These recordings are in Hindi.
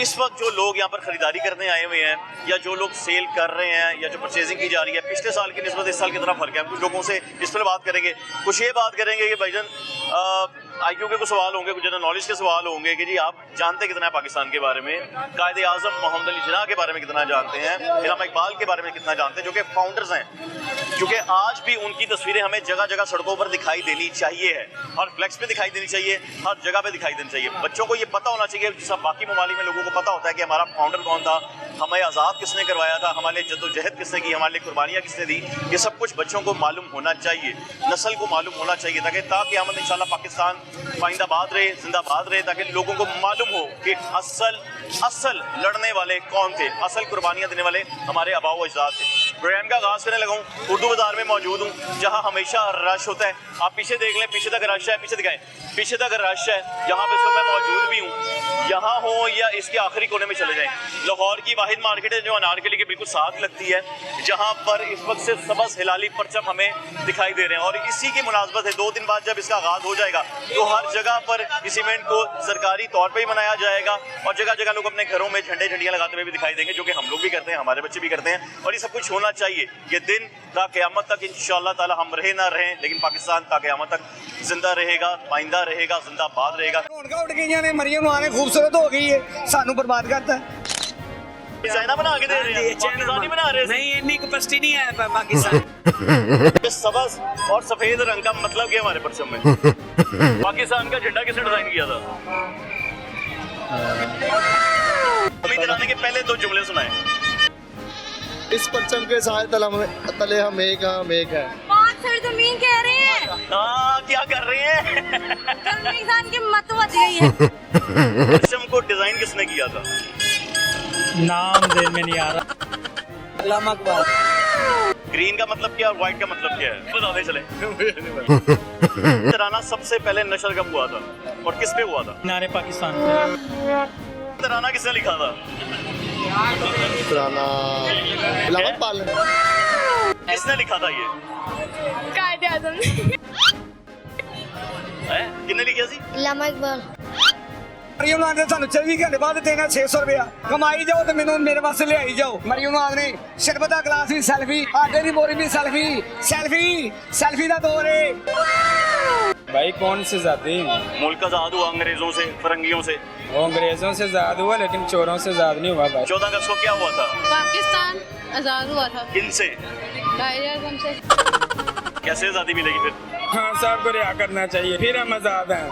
इस वक्त जो लोग यहाँ पर खरीदारी करने आए हुए हैं या जो लोग सेल कर रहे हैं या जो परचेजिंग की जा रही है, पिछले साल की निस्बत इस साल कितना फर्क है। हम कुछ लोगों से इस पर बात करेंगे, कुछ ये बात करेंगे कि भाईजान IQ के कुछ सवाल होंगे, कुछ जनरल नॉलेज के सवाल होंगे कि जी आप जानते कितना है पाकिस्तान के बारे में, कायदे आज़म मोहम्मद अली जिन्ना के बारे में कितना जानते हैं, इल्हामा इकबाल के बारे में कितना जानते हैं, जो कि फाउंडर्स हैं, क्योंकि आज भी उनकी तस्वीरें हमें जगह जगह सड़कों पर दिखाई देनी चाहिए है, हर फ्लैक्स पे दिखाई देनी चाहिए, हर जगह पे दिखाई देनी चाहिए। बच्चों को ये पता होना चाहिए, जैसा बाकी ममालिक में लोगों को पता होता है कि हमारा फाउंडर कौन था, हमें आज़ाद किसने करवाया था, हमारे लिए जद्दोजहद किसने की, हमारे लिए कुर्बानियाँ किसने दी, ये सब कुछ बच्चों को मालूम होना चाहिए, नस्ल को मालूम होना चाहिए, ताकि ताक़यामत इंशाअल्लाह पाकिस्तान पाइंदाबाद रहे, जिंदाबाद रहे, ताकि लोगों को मालूम हो कि असल लड़ने वाले कौन थे, असल कुर्बानियाँ देने वाले हमारे आबाओ अजदाद थे। प्रोग्राम का आगाज़ करने लगा हूँ, उर्दू बाज़ार में मौजूद हूँ, जहाँ हमेशा रश होता है। आप पीछे देख लें, पीछे तक रश है, पीछे दिखाएं, पीछे तक रश है, जहाँ पे मैं मौजूद भी हूँ, यहाँ हो या इसके आखिरी कोने में चले जाएं। लाहौर की वाहिद मार्केट है जो अनारकली के बिल्कुल साथ लगती है, जहाँ पर इस वक्त से सबस हिलाली परचम हमें दिखाई दे रहे हैं, और इसी की मुनासबत है 2 दिन बाद जब इसका आगाज़ हो जाएगा तो हर जगह पर इस इवेंट को सरकारी तौर पर ही मनाया जाएगा, और जगह जगह लोग अपने घरों में झंडे झंडियाँ लगाते हुए भी दिखाई देंगे, जो कि हम लोग भी करते हैं, हमारे बच्चे भी करते हैं, और ये सब कुछ होना चाहिए। ये दिन ता क़यामत तक इंशाअल्लाह ताला हम रहे ना रहें, लेकिन पाकिस्तान ता क़यामत तक जिंदा रहेगा, पाइंदा रहेगा, जिंदाबाद रहेगा। उठ गई ने मरियम आने खूबसूरत हो गई है, सानू बर्बाद करता है। चाइना बना के दे रहे हैं, पाकिस्तानी बना रहे हैं। नहीं, इतनी कैपेसिटी नहीं है पाकिस्तान। सबज और सफेद रंग का मतलब क्या हमारे परचम में? पाकिस्तान का झंडा किसने डिजाइन किया था? हमें दिलाने के पहले 2 जुमले सुनाए। इस परचम के साथ तले हम एक है। 5 सरजमीन कह रहे हैं। क्या कर रहे हैं? इंसान की मत बच गई है। परचम को डिजाइन किसने किया था? नाम दिल में नहीं आ रहा। इल्हामा इकबाल। ग्रीन का मतलब क्या और व्हाइट का मतलब क्या है? बताते चले। तराना सबसे पहले नशर कब हुआ था और किस पे हुआ था? नारे पाकिस्तान। तराना किसने लिखा था? तराना इल्हामा इकबाल। किसने लिखा था ये? कायदे आज़म। किसने लिखा सी? इल्हामा इकबाल। मरियम नाथ ने सानू 24 घंटे बाद देना 600 रुपया, कमाई जाओ तो मैनू मेरे वास्ते ले आई जाओ। मरियम नाथ ने शरबत दा गिलास भी सेल्फी, आटे दी बोरी भी सेल्फी दा दौर है। भाई कौन से जाते मुल्क आजाद हुआ अंग्रेजों से, फिरंगियों से। वो अंग्रेजों से आजाद हुआ, लेकिन चोरों से आजाद नहीं हुआ भाई। 14 अगस्त को क्या हुआ था? पाकिस्तान आजाद हुआ था। किन से? कायदे आज़म से। कैसे आजादी मिलेगी फिर? हाँ, साहब को रिहा करना चाहिए, फिर हम आजाद हैं।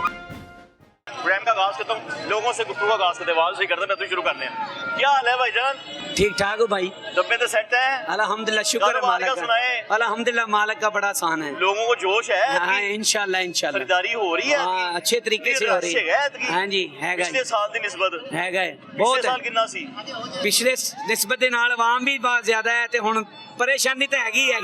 प्रोग्राम का आगाज करता हूँ, लोगों से गुफ्तगू का आगाज करते हैं, आवाज से करते हैं, मैं तो शुरू करने हैं। क्या हाल है भाईजान? ठीक ठाक हो भाई? डब्बे तो सेट है? अल्हम्दुलिल्लाह, शुक्र है कारोबार का मालिक सुनाए। का। अल्हम्दुलिल्लाह, मालिक का बड़ा आसान है। लोगों को जोश है? हाँ, इंशाल्लाह खरीदारी हो रही है? हाँ, अच्छे तरीके से हो रही है। हाँ जी, है पिछले साल की निस्बत है गए बहुत बहुत साल कितना सी? पिछले निस्बत ਦੇ ਨਾਲ ਆਵਾਮ ਵੀ ਬਹੁਤ ਜ਼ਿਆਦਾ ਹੈ ਤੇ ਹੁਣ परेशानी तो हैगी है,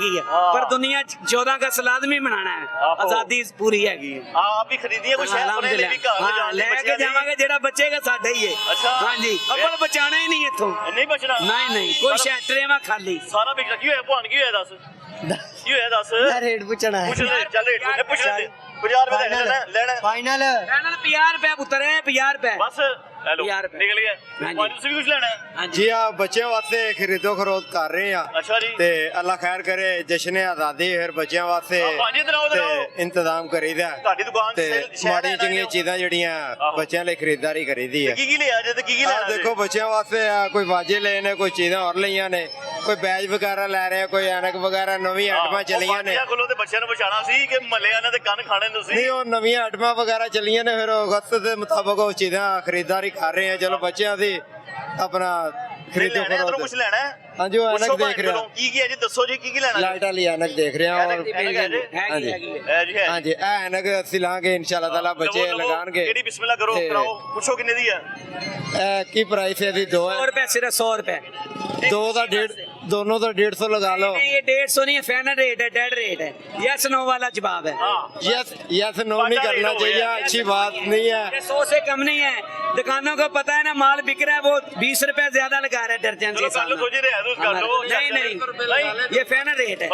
पर दुनिया 14 अगस्त लाजमी मनाना है, आजादी पूरी हैगी है। आप भी खरीदिए कुछ है अपने लिए भी घर ले जाने लेके जावांगे, जेड़ा बचेगा साडा ही है। अच्छा हां जी, अब्बल बचाना ही नहीं इथों, नहीं बचना। नहीं कोई शैटरे में खाली सारा बिक क्यों है? भवान क्यों है? दस क्यों है? दस रेट पूछना है। पूछ ले, चल रेट पूछ ले। 50 रुपए लेना फाइनल 50 रुपए पुत्र है, 50 रुपए बस। हेलो निकल गया। पानी से भी कुछ लेना है? जी हाँ, बच्चों वास्ते खरीदो फरोख्त कर रहे हैं। अच्छा जी। ते अल्लाह खैर करे, जश्न आजादी फिर बच्चों वास्ते इंतजाम करीदा। ਤੁਹਾਡੀ ਦੁਕਾਨ ਤੇ ਮਾੜੀਆਂ ਚੰਗੀਆਂ ਚੀਜ਼ਾਂ ਜਿਹੜੀਆਂ ਬੱਚਿਆਂ ਲਈ ਖਰੀਦਦਾਰੀ ਕਰੀਦੀ ਹੈ। ਕੀ ਲਿਆ ਜੇ ਤੇ ਕੀ ਲੈਣਾ? ਦੇਖੋ ਬੱਚਿਆਂ ਵਾਸਤੇ ਕੋਈ ਵਾਜੇ ਲਏ ਨੇ, ਕੋਈ ਚੀਜ਼ਾਂ ਹੋਰ ਲਈਆਂ ਨੇ, ਕੋਈ ਬੈਜ ਵਗੈਰਾ ਲੈ ਰਹੇ, ਕੋਈ ਐਨਕ ਵਗੈਰਾ ਨਵੀਂ ਆਈਟਮਾਂ ਚੱਲੀਆਂ ਨੇ। ਕੋਲੋਂ ਤੇ ਬੱਚਿਆਂ ਨੂੰ ਪਛਾਣਾ ਸੀ ਕਿ ਮੱਲੇ ਆਣੇ ਤੇ ਕੰਨ ਖਾਣੇ ਤੁਸੀਂ। ਨਹੀਂ, ਉਹ ਨਵੀਆਂ ਆਈਟਮਾਂ ਵਗੈਰਾ ਚੱਲੀਆਂ ਨੇ, ਫਿਰ ਅਗਸਤ ਦੇ ਮੁਤਾਬਕ ਉਹ ਚੀਜ਼ਾਂ ਖਰੀਦਦਾਰੀ कर रहे हैं। चलो बच्चों की अपना खरीदो फरोख्त कुछ लेना है? हाँ जी, ऐनक देख रहे हैं। की है जी? दसो जी की लेना? लाइट वाली ऐनक देख रहे हैं। और हाँ जी, ऐनक असि लांगे इंशाल्लाह ताला, बच्चे लगाएंगे। केडी बिस्मिल्लाह करो, कराओ, पूछो कितने दी है? की प्राइस है? 2 है। 100 रुपए, सिर्फ 100 रुपए। 2 का 1.5, दोनों का 150 लगा लो। ये 150 नहीं है, फाइनल रेट है, डेड रेट है। यस नो वाला जवाब है। यस नो नहीं करना चाहिए, अच्छी बात नहीं है। 100 से कम नहीं है। दुकानों को पता है ना, माल बिक रहा है, वो 20 रुपए ज्यादा लगा रहे हैं दर्जन से। नहीं, ये फाइनल रेट है।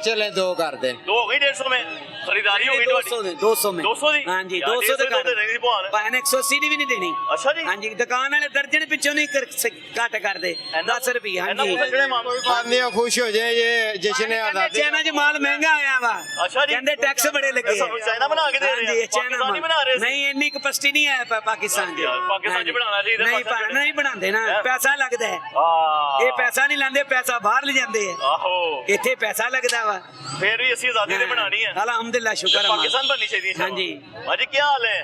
चले 2 कर दे। 2 हो गई 150 में। खरीदारी हो गई 200 में 200 में 200 दी? हाँ जी यार, 200 150 ਦੇ ਦੇ ਦੇਣੀ ਸੀ ਭੂਆ ਨੇ। ਭਾਵੇਂ 180 ਦੀ ਵੀ ਨਹੀਂ ਦੇਣੀ। ਅੱਛਾ ਜੀ। हाँ जी दुकान वाले दर्जन पिछों नहीं घट कर दे 10 रुपये। हाँ ਇਹਨਾਂ जी ਕੋਲ ਜਿਹੜੇ ਮਾਮੂ आदमी खुश हो जाए ये जश्न आजादी चाइना च माल महंगा आया वा। अच्छा जी। कहते टैक्स बड़े लगे हैं। ਸਾਨੂੰ ਚਾਈਨਾ ਬਣਾ ਕੇ ਦੇ हाँ ਰਹੇ जी ਆ चाइना ਪਾਕਿस्तानी बना रहे नहीं इन्नी कैपेसिटी नहीं है पाकिस्तान बस यार, पाकिस्तान च बनाना चाहिए, नहीं पाकिस्तान च। नहीं बनाते ना हैं? पैसा लगता है। ਹਾਂ ये पैसा नहीं लाते पैसा बाहर ले जाते हैं। ਆਹੋ इतने पैसा लगता वा। ਫੇਰ ਵੀ ਅਸੀਂ ਆਜ਼ਾਦੀ ਤੇ ਬਣਾਣੀ ਹੈ अलहमदुलिल्लाह शुक्र है। पाकिस्तान बननी चाहिए हाँ जी। भाजी क्या हाल है?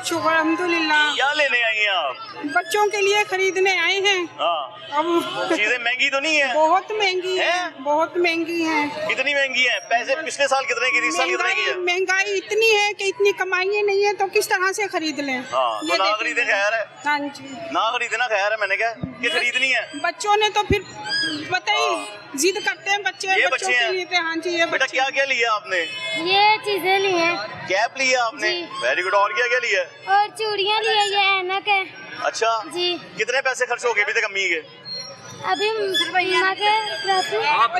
शुक्र अल्हम्दुलिल्लाह। क्या लेने आई हैं आप? बच्चों के लिए खरीदने आए हैं। हाँ अब चीजें महंगी तो नहीं है? बहुत महंगी है, हैं? बहुत महंगी है। कितनी महंगी है? पैसे पिछले साल कितने की थी, इस साल कितने की है? महंगाई इतनी है कि इतनी कमाई नहीं है तो किस तरह से खरीद लें। हाँ ये तो ना देखें। खरीदे खैर है, हाँ जी। ना खरीदना खैर है। मैंने कहा कि खरीदनी है। बच्चों ने तो फिर पता ही जिद करते हैं बच्चे, ये बच्चों बच्चे के हैं? लिए तो हाँ जी ये बेटा बच्चे। क्या क्या लिया आपने? ये चीजें ली हैं कैप लिया आपने? जी। Very good. और क्या क्या लिया है? और चूड़ियां ली है, ये ऐनक है अच्छा जी। कितने पैसे खर्च हो गए अभी तक अम्मी के? अभी माँ के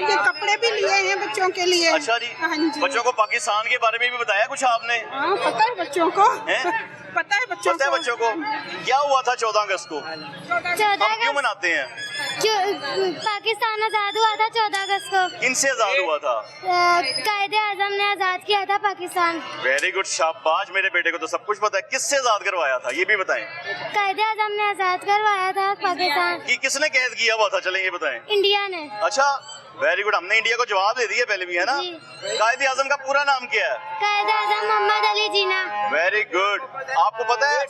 ये कपड़े भी लिए हैं बच्चों के लिए। अच्छा जी। हाँ जी। बच्चों को पाकिस्तान के बारे में भी बताया कुछ आपने? हाँ पता है बच्चों को। हैं? पता है बच्चों पता है बच्चों को क्या हुआ था 14 अगस्त को? 14 हम क्यों मनाते हैं? पाकिस्तान आजाद हुआ था 14 अगस्त को। किनसे आजाद हुआ था? कायदे आजम ने आजाद किया था पाकिस्तान। वेरी गुड शाबाश मेरे बेटे को तो सब कुछ पता है। किससे आजाद करवाया था ये भी बताएं। कायदे आजम ने आजाद करवाया था पाकिस्तान। कि किसने कैद किया हुआ था, चलें ये बताएं। इंडिया ने। अच्छा वेरी गुड। हमने इंडिया को जवाब दे दिया पहले भी, है ना? जी। कायदे आजम का पूरा नाम क्या है? कायदे आजम मोहम्मद अली जीना। Very good. आपको पता है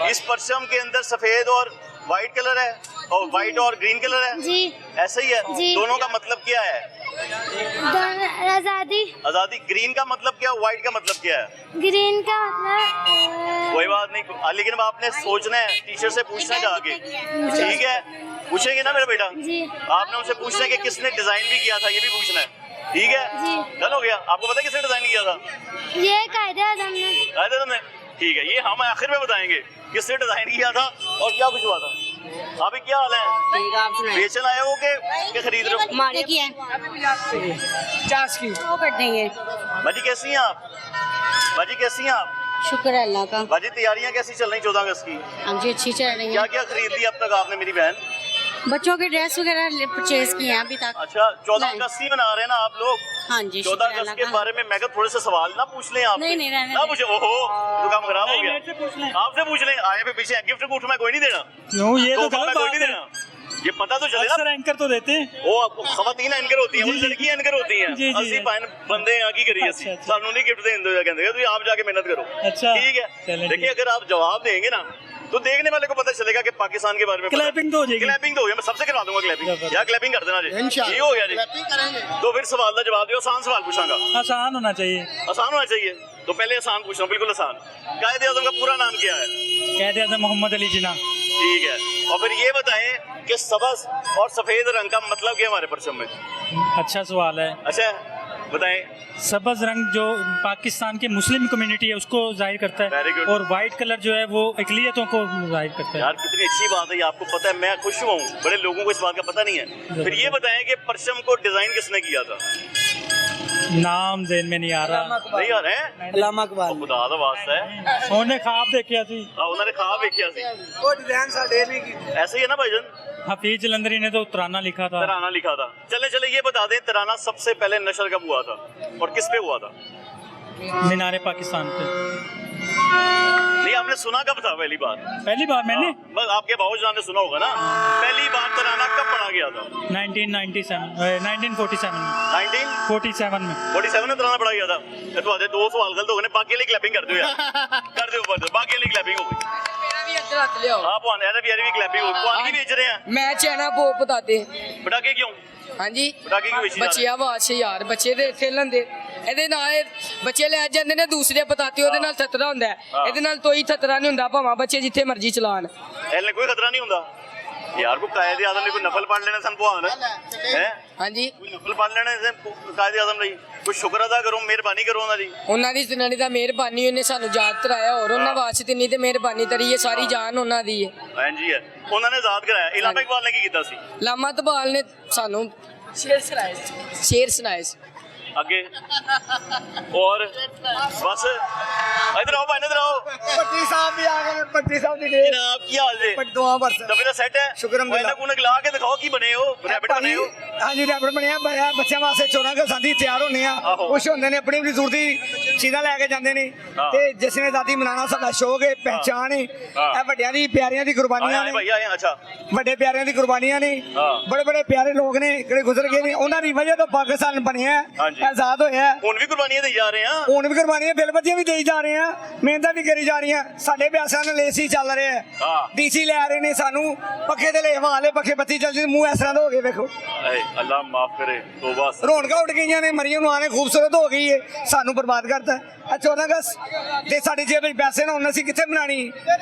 इस परचम के अंदर सफेद और व्हाइट कलर है और व्हाइट और ग्रीन कलर है? जी। ऐसे ही है? जी। दोनों का मतलब क्या है? आजादी। आजादी। ग्रीन का मतलब क्या, व्हाइट का मतलब क्या है? ग्रीन का मतलब कोई बात नहीं, लेकिन अब आपने सोचना है, टीचर से पूछना है जाके, ठीक है? पूछेंगे ना मेरा बेटा? जी। आपने उनसे पूछना है कि किसने डिजाइन भी किया था, ये भी पूछना है, ठीक है? जी। डन हो गया। आपको पता है किसने डिजाइन किया था? ये कायदे आजम ने। कायदे आज़म ने? ठीक है, ये हम आखिर में बताएंगे किसने डिजाइन किया था और क्या कुछ हुआ था। अभी क्या हाल है? ठीक है, आप सुनाइए। बेचन आए हो के खरीद रहे हो? हमारे की है 50 की वो कर देंगे। बाजी कैसी हैं आप? बाजी कैसी हैं आप? शुक्र है अल्लाह का। बाजी तैयारियां कैसी चल रही 14 अगस्त की? हाँ जी अच्छी चल रही क्या है। क्या खरीद लिया अब तक आपने मेरी बहन? बच्चों के ड्रेस वगैरह परचेज किए हैं अभी तक। अच्छा 14 नहीं। अगस्त ही मना रहे हैं ना आप लोग? हाँ जी 14 शुक्र है अगस्त अल्लाह के का। बारे में मैं थोड़े से सवाल ना पूछ लें आप? नहीं, नहीं, रहने ना दें। पूछे। ओहो तो काम खराब हो गया। आपसे पूछ लें। आए पे पीछे गिफ्ट गुफ्ट मैं कोई नहीं देना। क्यों ये तो तोहफा मैं गलत कोई बात नहीं है। देना। ये पता तो चले अक्सर ना। एंकर तो देते हैं। वो खवातीन एंकर होती हैं, वो जी, जी। लड़कियां एंकर होती हैं। जी, जी, ਅਸੀਂ जी। ਭਾਵੇਂ ਬੰਦੇ ਆ ਕੀ ਕਰੀਏ ਅਸੀਂ, अच्छा, अच्छा। ਸਾਨੂੰ नहीं गिफ्ट देने दो, कहते हैं ਤੁਸੀਂ आप जाके मेहनत करो। अच्छा। ठीक है। चलें, देखिए ठीक। अगर आप जवाब देंगे ना तो देखने वाले को पता चलेगा कि पाकिस्तान के बारे में क्लैपिंग तो हो जाएगी। क्लैपिंग तो हो गया। मैं सबसे करवा दूंगा क्लैपिंग। जबरदस्त। या क्लैपिंग कर देना जी। इंशाल्लाह ये हो गया जी। क्लैपिंग करेंगे। तो फिर सवाल का जवाब दियो। आसान सवाल पूछांगा। आसान होना चाहिए। आसान होना चाहिए तो पहले आसान पूछना, बिल्कुल आसान। कायदे आज़म का पूरा नाम क्या है? कहते हैं मोहम्मद अली जिन्ना। ठीक है। और फिर ये बताएं कि सब्ज़ और सफेद रंग का मतलब क्या है हमारे परचम में? अच्छा सवाल है। अच्छा बताएं। सब्ज रंग जो पाकिस्तान की मुस्लिम कम्युनिटी है उसको जाहिर करता Very है good. और वाइट कलर जो है वो अकलियतों को जाहिर करता है। यार कितनी अच्छी बात है ये, आपको पता है। मैं खुश हुआ हूँ, बड़े लोगों को इस बात का पता नहीं है। फिर ये बताएं कि परचम को डिजाइन किसने किया था? नाम जेन में नहीं आ रहा। नहीं आ रहे हैं? अल्लामा इकबाल। खुदा दा वास्ता है। उन्हें ख्वाब देखा सी। उन्होंने ख्वाब देखा सी। ਉਹ ਡਿਜ਼ਾਈਨ ਸਾਡੇ ਨਹੀਂ ਕੀਤੀ। ऐसे ही है ना भाईजान? हफीज जलंधरी ने तो तराना लिखा था। तराना लिखा था। चले चले ये बता दें तराना सबसे पहले नशर कब हुआ था और किस पे हुआ था? मीनारे पाकिस्तान पे। नहीं आपने सुना कब था पहली बार? पहली बार मैंने हाँ, बस आपके बाबूजान ने सुना होगा ना। पहली बार तराना कब पढ़ा गया था? 1947 में 1947 47 में तराना पढ़ा गया था। ये तो आधे दो सवाल गलत हो गए। बाकी लिए क्लैपिंग कर दो यार। कर दो ऊपर। बाकी लिए क्लैपिंग हो गई। आप भी क्लैपिंग हो गई। की बेच रहे हैं? मैं चाइना भोग बताते पटाखे क्यों? ਹਾਂਜੀ ਪਟਾਕੇ ਕਿਉਂ ਵੇਚੀ ਜਾ ਰਹੇ? ਬੱਚਿਆਂ ਵਾਸਤੇ ਯਾਰ ਬੱਚੇ ਦੇ ਖੇਲਣ ਦੇ ਇਹਦੇ ਨਾਲ ਬੱਚੇ ਲੈ ਜਾਂਦੇ ਨੇ ਦੂਸਰੇ ਪਤਾਤੇ ਉਹਦੇ ਨਾਲ ਖਤਰਾ ਹੁੰਦਾ ਹੈ। ਇਹਦੇ ਨਾਲ ਕੋਈ ਖਤਰਾ ਨਹੀਂ ਹੁੰਦਾ ਭਾਵੇਂ ਬੱਚੇ ਜਿੱਥੇ ਮਰਜ਼ੀ ਚਲਾਣ ਇਹਨੇ ਕੋਈ ਖਤਰਾ ਨਹੀਂ ਹੁੰਦਾ यार। को कायदे आज़म ने कोई नफल पढ़ लेना सन भुआन है? ਹਾਂਜੀ कोई नफल पढ़ लेने से कायदे आज़म नहीं कोई शुक्र अदा करो, मेहरबानी करो ਉਹਨਾਂ ਦੀ। ਉਹਨਾਂ ਦੀ ਸੁਣਾਣੀ ਦਾ ਮਿਹਰਬਾਨੀ ਉਹਨੇ ਸਾਨੂੰ ਯਾਦ ਕਰਾਇਆ ਹੋਰ ਉਹਨਾਂ ਵਾਸਤੇ ਨਹੀਂ ਤੇ ਮਿਹਰਬਾਨੀ ਤੇਰੀ ਇਹ ਸਾਰੀ ਜਾਨ ਉਹਨਾਂ ਦੀ ਹੈ। ਹਾਂਜੀ ਹੈ। ਉਹਨਾਂ ਨੇ ਆਜ਼ਾਦ ਕਰਾਇਆ। ਇਲਾਮਾ ਇਕਬਾਲ ਨੇ ਕੀ ਕੀਤਾ ਸੀ? ਲਾਮਾ ਤਬਾਲ ਨੇ ਸਾਨੂੰ ਸ਼ੇਰ ਸੁਣਾਏ ਸੀ। आगे और बस इधर आओ भाई, इधर आओ। पट्टी साहब भी आ गए, पट्टी साहब भी गए। जनाब की हाल जे पट्टी दुआ बरस तबीयत सेट है? शुक्र अल्हम्दुलिल्लाह। कोई गिला के दिखाओ की बने हो, रैबिट बने हो? हाँ जी रैबिट बने आ, बच्चों वास्ते 14 अगस्त दी तैयार होने आ, आहो। खुश होंगे ने, अपनी अपनी जरूरती चीज़ां लैके जाते हैं हाँ। ते जिसने आज़ादी मनाना साਡਾ शौक है, पहचान है। हाँ। ਇਹ ਵੱਡਿਆਂ ਦੀ ਪਿਆਰਿਆਂ ਦੀ ਕੁਰਬਾਨੀਆਂ आए ਨੇ, भाई आए, अच्छा ਵੱਡੇ ਪਿਆਰਿਆਂ ਦੀ ਕੁਰਬਾਨੀਆਂ ਨੇ, हाँ। ਬੜੇ ਬੜੇ ਪਿਆਰੇ ਲੋਕ ਨੇ ਜਿਹੜੇ ਗੁਜ਼ਰ ਗਏ ਨੇ, ਉਹਨਾਂ ਦੀ ਵਜ੍ਹਾ ਤੋਂ ਪਾਕਿਸਤਾਨ ਬਣਿਆ ਹੈ, हाँ जी। ਆਜ਼ਾਦ ਹੋਇਆ ਹੈ। ਹੁਣ ਵੀ ਕੁਰਬਾਨੀਆਂ ਦੇ ਜਾ ਰਹੇ ਆ। ਹੁਣ ਵੀ ਕੁਰਬਾਨੀਆਂ ਬਿਲਬੱਤੀਆਂ ਵੀ ਦੇਈ ਜਾ ਰਹੇ ਆ, ਮਿਹਨਤਾਂ ਵੀ ਕਰੀ ਜਾ ਰਹੀਆਂ। ਸਾਡੇ ਪਿਆਸਿਆਂ ਨਾਲ ਏਸੀ ਚੱਲ ਰਿਹਾ ਹੈ, ਹਾਂ। ਡੀਸੀ ਲੈ ਰਹੇ ਨੇ ਸਾਨੂੰ, ਪੱਖੇ ਦੇ ਲੈ ਹਵਾਲੇ, ਪੱਖੇ ਬੱਤੀ ਚੱਲਦੀ, ਮੂੰਹ ਇਸ ਤਰ੍ਹਾਂ ਦਾ ਹੋ ਗਏ ਵੇਖੋ। ਆਏ ਅੱਲਾ ਮਾਫ ਕਰੇ, ਤੋਬਾ। ਰੌਣਕਾਂ ਉੱਡ ਗਈਆਂ ਨੇ, ਮਰੀਮ ਨੂੰ ਆਣੇ ਖੂਬਸੂਰਤ ਹੋ ਗਈ ਏ, ਸਾਨੂੰ ਬਰਬਾਦ ਕਰਤਾ। ਆ 14 ਅਗਸਤ ਦੇ ਸਾਡੇ ਜੇਬ ਵਿੱਚ ਪੈਸੇ ਨਾ ਹੁਣ ਅਸੀਂ ਕਿੱਥੇ ਬਣਾਣੀ?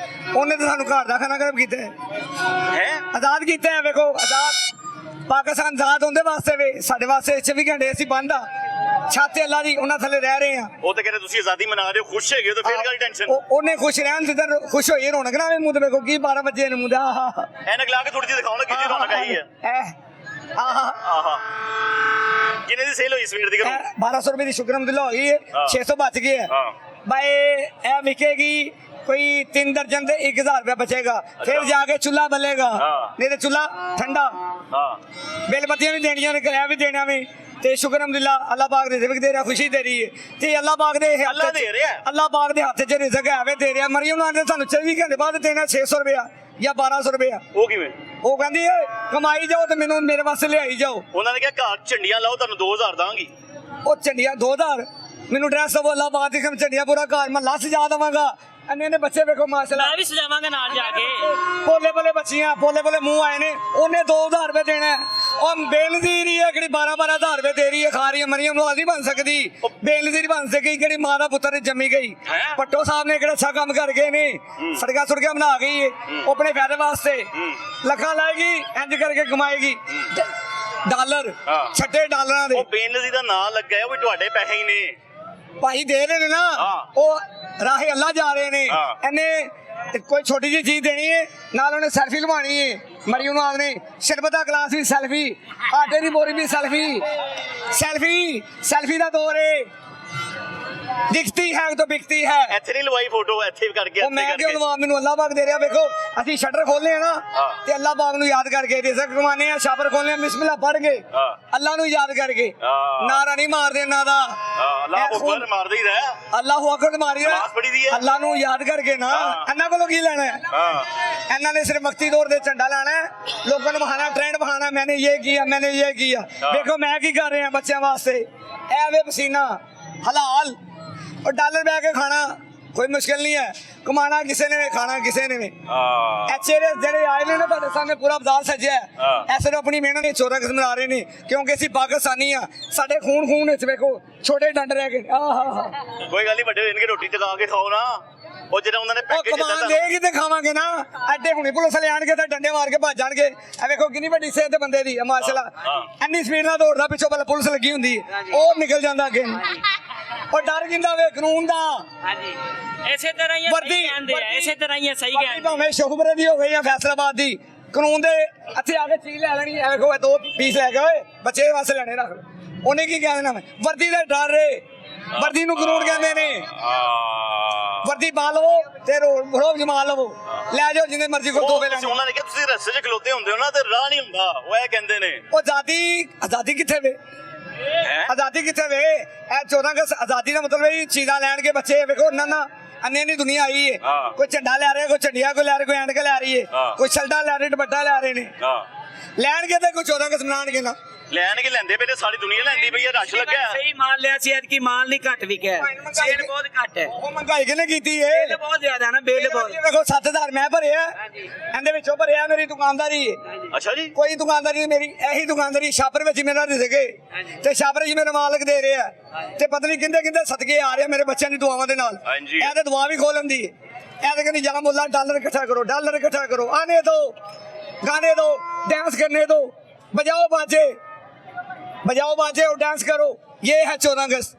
ਉਹਨੇ ਤਾਂ ਸਾਨੂੰ ਘਰ ਦਾ ਖਾਣਾ ਖਰਾਬ ਕੀਤਾ ਹੈ, ਹੈ ਆਜ਼ਾਦ ਕੀਤਾ ਹੈ। ਵੇਖੋ ਆਜ਼ਾਦ ਪਾਕਿਸਤਾਨ ਆਜ਼ਾਦ ਹੁੰਦੇ ਵਾਸਤੇ ਵੇ, ਸਾਡੇ ਵਾਸਤੇ 24 ਘੰਟੇ ਅਸੀਂ ਬੰਦ ਆ, ਛੱਤ ਅੱਲਾ ਦੀ, ਉਹਨਾਂ ਥੱਲੇ ਰਹਿ ਰਹੇ ਆ। ਉਹ ਤਾਂ ਕਹਿੰਦੇ ਤੁਸੀਂ ਆਜ਼ਾਦੀ ਮਨਾ ਰਹੇ ਹੋ, ਖੁਸ਼ ਹੈਗੇ ਹੋ ਤਾਂ ਫਿਰ ਕਾਹਦੀ ਟੈਨਸ਼ਨ? ਉਹਨੇ ਖੁਸ਼ ਰਹਿਣ ਜਿੱਦਾਂ ਖੁਸ਼ ਹੋਈ ਰੌਣਕ ਨਾ ਆਵੇ ਮੂੰਹ ਤੇ। ਵੇਖੋ ਕੀ 12 ਵਜੇ ਨੇ ਮੂੰਹ ਦਾ, ਆਹਾ ਐਨਕ ਲਾ ਕੇ ਥੋੜੀ ਜਿਹੀ ਦਿਖਾਓ ਨਾ ਕਿੰਨੀ ਰੌਣਕ ਆਈ ਹੈ। ਆਹਾ ਆਹਾ ਕਿੰਨੇ ਦੀ ਸੇਲ ਹੋਈ ਸਵੇਰ ਦੀ ਕਰੋ? 1200 ਰੁਪਏ ਦੀ ਸ਼ੁਕਰ ਅਲਹਮਦੁਲਿਲਾ ਹੋ ਗਈ ਹੈ, ਹਾਂ। 600 ਬਚ ਗਏ ਹੈ ਹਾਂ। ਬਾਈ ਇਹ ਵਿਕੇਗੀ ਕੋਈ 3 ਦਰਜਨ ਦੇ 1000 ਰੁਪਏ ਬਚੇਗਾ, ਫਿਰ ਜਾ ਕੇ ਚੁੱਲਾ ਬਲੇਗਾ, ਹਾਂ। ਨਹੀਂ ਤੇ ਚੁੱਲਾ ਠੰਡਾ। ਹਾਂ ਬਿੱਲ ਬੱਤੀਆਂ ਵੀ ਦੇਣੀਆਂ ਨੇ, ਕਿਰਾਇਆ ਵੀ ਦੇਣਾ ਵੇ, ਤੇ ਸ਼ੁਕਰ ਅਲਹਮਦੁਲਿਲਾ ਅੱਲਾਹ ਪਾਕ ਦੇ ਰਿਜ਼ਕ ਦੇ ਰਿਹਾ, ਖੁਸ਼ੀ ਦੇ ਰਹੀ ਹੈ। ਤੇ ਅੱਲਾਹ ਪਾਕ ਦੇ ਹੱਥ ਅੱਲਾਹ ਦੇ ਰਿਹਾ। ਅੱਲਾਹ ਪਾਕ ਦੇ ਹੱਥ 'ਚ ਰਿਜ਼ਕ ਹੈ ਵੇ, ਦੇ ਰਿਹਾ। ਮਰੀਮ ਨਾਲ ਨੇ ਸਾਨੂੰ 24 ਘੰਟੇ ਬਾਅਦ ਦੇਣਾ 600 ਰੁਪਇਆ ਜਾਂ 1200 ਰੁਪਇਆ। ਉਹ ਕਿਵੇਂ? ਉਹ ਕਹਿੰਦੀ ਹੈ ਕਮਾਈ ਜਾਓ ਤੇ ਮੈਨੂੰ ਮੇਰੇ ਵਾਸਤੇ ਲਿਆਈ ਜਾਓ। ਉਹਨਾਂ ਨੇ ਕਿਹਾ ਘਰ ਝੰਡੀਆਂ ਲਾਓ ਤੁਹਾਨੂੰ 2000 ਦਾਂਗੀ। ਉਹ ਝੰਡੀਆਂ 2000 ਮੈਨੂੰ ਡਰੈਸ ਉਹ ਅੱਲਾਹ ਪਾਕ ਦੀ ਝੰਡੀਆਂ ਪੂਰਾ ਘਰ ਮੈਂ ਲੱਸ ਜਾ ਦੇਵਾਂਗਾ। ਇੰਨੇ ਨੇ ਬੱਚੇ ਵੇਖੋ ਮਾਸ਼ਾਅੱਲਾ, ਮੈਂ ਵੀ ਸਜਾਵਾਂਗਾ ਨਾਲ ਜਾ ਕੇ। ਪੋਲੇ ਪੋਲੇ ਬੱਚੀਆਂ, ਪੋਲੇ ਪੋਲੇ ਮੂੰਹ ਆਏ ਨੇ, ਉਹਨੇ 2000 ਰੁਪਏ ਦੇਣਾ ਹੈ। ਉਹ ਬੇਨਜ਼ੀਰ ਹੀ ਹੈ ਕਿਹੜੀ 12,000 ਰੁਪਏ ਦੇ ਰਹੀ ਹੈ, ਖਾ ਰਹੀ ਹੈ। ਮਰੀਮ ਨੂੰ ਨਹੀਂ ਬਣ ਸਕਦੀ, ਬੇਨਜ਼ੀਰ ਬਣ ਸਕੀ ਕਿਹੜੀ ਮਾਂ ਦਾ ਪੁੱਤਰ ਜੰਮੀ ਗਈ। ਹੈਂ? ਪੱਟੋ ਸਾਹਿਬ ਨੇ ਕਿਹੜਾ ਅੱਛਾ ਕੰਮ ਕਰ ਗਏ ਨੇ, ਸੜਕਾਂ ਸੁੜਕਾਂ ਬਣਾ ਗਈ ਹੈ ਉਹ ਆਪਣੇ ਫਾਇਦੇ ਵਾਸਤੇ, ਲੱਖਾਂ ਲਾਏਗੀ ਇੰਜ ਕਰਕੇ ਕਮਾਏਗੀ। ਡਾਲਰ ਹਾਂ। ਛੱਟੇ ਡਾਲਰਾਂ ਦੇ ਉਹ ਬੇਨਜ਼ੀ ਦਾ ਨਾਂ ਲੱਗਾ ਹੈ, ਉਹ ਵੀ ਤੁਹਾਡੇ ਪੈਸੇ ਹੀ ਨੇ। ਭਾਈ ਦੇ ਰਹੇ ਨੇ ਨਾ, ਹਾਂ। ਉਹ ਰਾਹੇ ਅੱਲਾ ਜਾ ਰਹੇ ਨੇ। ਹਾਂ। ਇਹਨੇ ਕੋਈ ਛੋਟੀ ਜਿਹੀ ਚੀਜ਼ ਦੇਣੀ ਹੈ, ਨਾਲ ਉਹਨੇ ਸੈਲਫੀ ਲਵਾਣੀ ਹੈ। ਮਰੀਮ ਨੂੰ ਆਦਨੇ ਸ਼ਰਬਤ ਦਾ ਗਲਾਸ ਵੀ ਸੈਲਫੀ, ਆਟੇ ਦੀ ਬੋਰੀ ਵੀ ਸੈਲਫੀ, ਸੈਲਫੀ ਸੈਲਫੀ ਦਾ ਦੌਰ ਹੈ। ਦਿਖਤੀ ਹੈ ਤਾਂ ਬਿਕਤੀ ਹੈ। ਇੱਥੇ ਨਹੀਂ ਲਵਾਈ ਫੋਟੋ, ਇੱਥੇ ਵੀ ਕਰਕੇ ਉਹ ਮੈਂ ਕਿਉਂ ਲਵਾ, ਮੈਨੂੰ ਅੱਲਾਹ ਪਾਕ ਦੇ ਰਿਹਾ। ਵੇਖੋ ਅਸੀਂ ਸ਼ਟਰ ਖੋਲਨੇ ਆ ਨਾ, ਹਾਂ। ਤੇ ਅੱਲਾਹ ਪਾਕ ਨੂੰ ਯਾਦ ਕਰਕੇ ਰਿਜ਼ਕ ਕਮਾਨੇ ਆ, ਸ਼ਾਬਰ ਖੋਲਨੇ ਆ ਬਿਸਮਿਲ੍ਲਾ ਪੜ੍ਹ ਕੇ, ਹਾਂ। ਅੱਲਾਹ ਨੂੰ ਯਾਦ ਕਰਕੇ। ਹਾਂ। ਨਾਰਾ ਨਹੀਂ ਮਾਰਦੇ ਨਾ ਦਾ, ਅੱਲਾਹ ਇਹ ਅਕਬਰ ਮਾਰਦਾ ਹੀ ਰਹਿ। ਅੱਲਾਹੁ ਅਕਬਰ ਮਾਰੀ ਦਾ, ਨਮਾਜ਼ ਪੜ੍ਹੀ ਦੀ ਹੈ। ਅੱਲਾਹ ਨੂੰ ਯਾਦ ਕਰਕੇ ਨਾ। ਹਾਂ। ਇਹਨਾਂ ਕੋਲੋਂ ਕੀ ਲੈਣਾ ਹੈ? ਹਾਂ ਇਹਨਾਂ ਨੇ ਸਿਰਫ ਵਕਤੀ ਦੌਰ ਦੇ ਝੰਡਾ ਲਾਣਾ ਹੈ, ਲੋਕਾਂ ਨੂੰ ਬਹਾਨਾ, ਟ੍ਰੈਂਡ ਬਹਾਨਾ, ਮੈਨੇ ਇਹ ਕੀਆ, ਮੈਨੇ ਇਹ ਕੀਆ। ਹਾਂ। ਵੇਖੋ ਮੈਂ ਕੀ ਕਰ ਰਿਹਾ ਬੱਚਿਆਂ ਵਾਸਤੇ, ਐਵੇਂ ਪਸੀਨਾ ਹਲਾਲ और डॉलर में आके खाना कोई मुश्किल नहीं है, कमाना किसी ने भी, खाना किसी ने भी। चेहरे ਜਿਹੜੇ ਆਏ ਨੇ ਨਾ ਤੁਹਾਡੇ ਸਾਹਮਣੇ ਪੂਰਾ ਬਾਜ਼ਾਰ ਸਜਿਆ ਹੈ, ਐਸੇ ਨੂੰ ਆਪਣੀ ਮਿਹਨਤ ਦੇ 14 ਅਗਸਤ ਮਨਾ ਰਹੇ ਨੇ, ਕਿਉਂਕਿ ਅਸੀਂ ਪਾਕਿਸਤਾਨੀ ਆ। ਸਾਡੇ ਖੂਨ ਵਿੱਚ ਵੇਖੋ ਛੋਟੇ ਡੰਡ ਰਹਿ ਗਏ। ਆਹਾ ਕੋਈ ਗੱਲ ਨਹੀਂ, ਵੱਡੇ ਹੋਣਗੇ ਰੋਟੀ ਟਕਾ ਕੇ ਖਾਓ ਨਾ। ਉਹ ਜਿਹੜਾ ਉਹਨਾਂ ਨੇ ਉਹ ਪੈਕੇਜ ਕਮਾਨ ਦੇਗੀ ਤੇ ਖਾਵਾਂਗੇ ਨਾ। ਐਡੇ ਹੁਣੇ ਪੁਲਿਸ ਵਾਲੇ ਆਣਗੇ ਤਾਂ ਡੰਡੇ ਮਾਰ ਕੇ ਭੱਜ ਜਾਣਗੇ। ਇਹ ਵੇਖੋ ਕਿੰਨੀ ਵੱਡੀ ਸਿਹਤ ਦੇ ਬੰਦੇ ਦੀ ਮਾਸ਼ਾਅੱਲਾ, ਇੰਨੀ ਸਪੀਡ ਨਾਲ ਦੌੜਦਾ, ਪਿੱਛੋਂ ਪਹਿਲਾਂ ਪੁਲਿਸ ਲੱਗੀ ਹੁੰਦੀ ਹੈ, ਉਹ ਨਿਕਲ ਜਾਂਦਾ ਅੱਗੇ। ਉਹ ਡਰ ਜਿੰਦਾ ਵੇ ਕਾਨੂੰਨ ਦਾ। ਹਾਂਜੀ ਇਸੇ ਤਰ੍ਹਾਂ ਹੀ ਵਰਦੀ ਕਹਿੰਦੇ ਆ, ਇਸੇ ਤਰ੍ਹਾਂ ਹੀ ਸਹੀ ਕਹਿੰਦੇ। ਭਾਵੇਂ ਸ਼ੋਹਬਰੇ ਦੀ ਹੋਵੇ ਜਾਂ ਫੈਸਲਾਬਾਦ ਦੀ, ਕਾਨੂੰਨ ਦੇ ਇੱਥੇ ਆ ਕੇ ਚੀਜ਼ ਲੈ ਲੈਣੀ। ਇਹ ਵੇਖੋ ਇਹ 2 ਪੀਸ ਲੈ ਕੇ ਓਏ ਬੱਚੇ ਵਾਸਤੇ ਲੈਣੇ ਰੱਖ। ਉਹਨੇ ਕੀ ਕਹਿਣਾ ਵਰਦੀ ਦਾ ਡਰ ਏ, ਵਰਦੀ ਨੂੰ ਕਾਨੂੰਨ ਕਹਿੰਦੇ ਨੇ। ਵਰਦੀ ਪਾ ਲਵੋ ਤੇ ਰੋਬ ਜਮਾ ਲਵੋ, ਲੈ ਜਾਓ ਜਿੰਨੇ ਮਰਜ਼ੀ ਕੋਲ ਦੋਵੇ ਲੈਣੇ। ਉਹਨਾਂ ਨੇ ਕਿਹਾ ਤੁਸੀਂ ਰਸਤੇ 'ਚ ਖਲੋਤੇ ਹੁੰਦੇ ਹੋ ਨਾ ਤੇ ਰਾਹ ਨਹੀਂ ਹੁੰਦਾ, ਉਹ ਇਹ ਕਹਿੰਦੇ ਨੇ। ਉਹ ਆਜ਼ਾਦੀ ਕਿੱਥੇ ਵੇ? ਆਜ਼ਾਦੀ ਕਿੱਥੇ ਵੇ? ਇਹ 14 ਅਗਸਤ ਆਜ਼ਾਦੀ ਦਾ ਮਤਲਬ ਇਹ ਚੀਜ਼ਾਂ ਲੈਣ ਕੇ ਬੱਚੇ ਵੇਖੋ ਨਾ ਅੰਨੇ ਦੁਨੀਆ ਆਈ ਹੈ। ਕੋਈ ਝੰਡਾ ਲੈ ਰਿਹਾ, ਕੋਈ ਝੰਡੀਆਂ ਕੋਈ ਲੈ ਰਿਹਾ, ਕੋਈ ਐਂਡ ਲੈ ਰਹੀ ਹੈ, ਕੋਈ ਛਲਡਾ ਲੈ ਰਿਹਾ, ਦੁਪੱਟਾ ਲੈ ਰਹੇ ਨੇ। ਲੈਣਗੇ ਤੇ ਕੋਈ 14 ਅਗਸਤ ਮਨਾਉਣਗੇ ਨਾ। ਲੈਣਗੇ ਲੈਂਦੇ ਪਏ ਨੇ, ਸਾਰੀ ਦੁਨੀਆ ਲੈਂਦੀ ਪਈ ਹੈ, ਰਸ਼ ਲੱਗਾ। ਸਹੀ ਮਾਲ ਲਿਆ ਸੀ, ਐਤਕੀ ਮਾਲ ਨਹੀਂ ਘੱਟ ਵਿਕਿਆ, ਸੇਲ ਬਹੁਤ ਘੱਟ ਹੈ। ਉਹ ਮਹਿੰਗਾਈ ਕਿਹਨੇ ਕੀਤੀ ਏ? ਬਿੱਲ ਬਹੁਤ ਜ਼ਿਆਦਾ ਨਾ, ਬਿੱਲ ਬਹੁਤ। ਵੇਖੋ 7000 ਮੈਂ ਭਰਿਆ, ਇਹਦੇ ਵਿੱਚੋਂ ਭਰਿਆ ਮੇਰੀ ਦੁਕਾਨਦਾਰੀ ਹੈ। ਅੱਛਾ ਜੀ। ਕੋਈ ਦੁਕਾਨਦਾਰੀ ਨਹੀਂ ਮੇਰੀ, ਇਹੀ ਦੁਕਾਨਦਾਰੀ ਛਾਪਰ ਵਿੱਚ ਮੇਰਾ ਰਿਜ਼ਕ ਹੈ ਤੇ ਛਾਪਰ ਵਿੱਚ ਮੇਰਾ ਮਾਲਕ ਦੇ ਰਿਹਾ ਤੇ ਪਤਾ ਨਹੀਂ ਕਿੰਦੇ ਕਿੰਦੇ ਸਦਕੇ ਆ ਰਿਹਾ ਮੇਰੇ ਬੱਚਿਆਂ ਦੀ ਦੁਆਵਾਂ ਦੇ ਨਾਲ। ਇਹ ਤੇ ਦੁਆ ਵੀ ਖੋਲਣ ਦੀ ਹੈ। ਇਹ ਤੇ ਕਹਿੰਦੀ ਜਾ ਮੁੱਲਾ ਡਾਲਰ ਇਕੱਠਾ ਕਰੋ, ਡਾਲਰ ਇਕੱਠਾ ਕਰੋ, ਆਨੇ दो, गाने दो, डांस करने दो, बजाओ बाजे और डांस करो। ये है 14 अगस्त।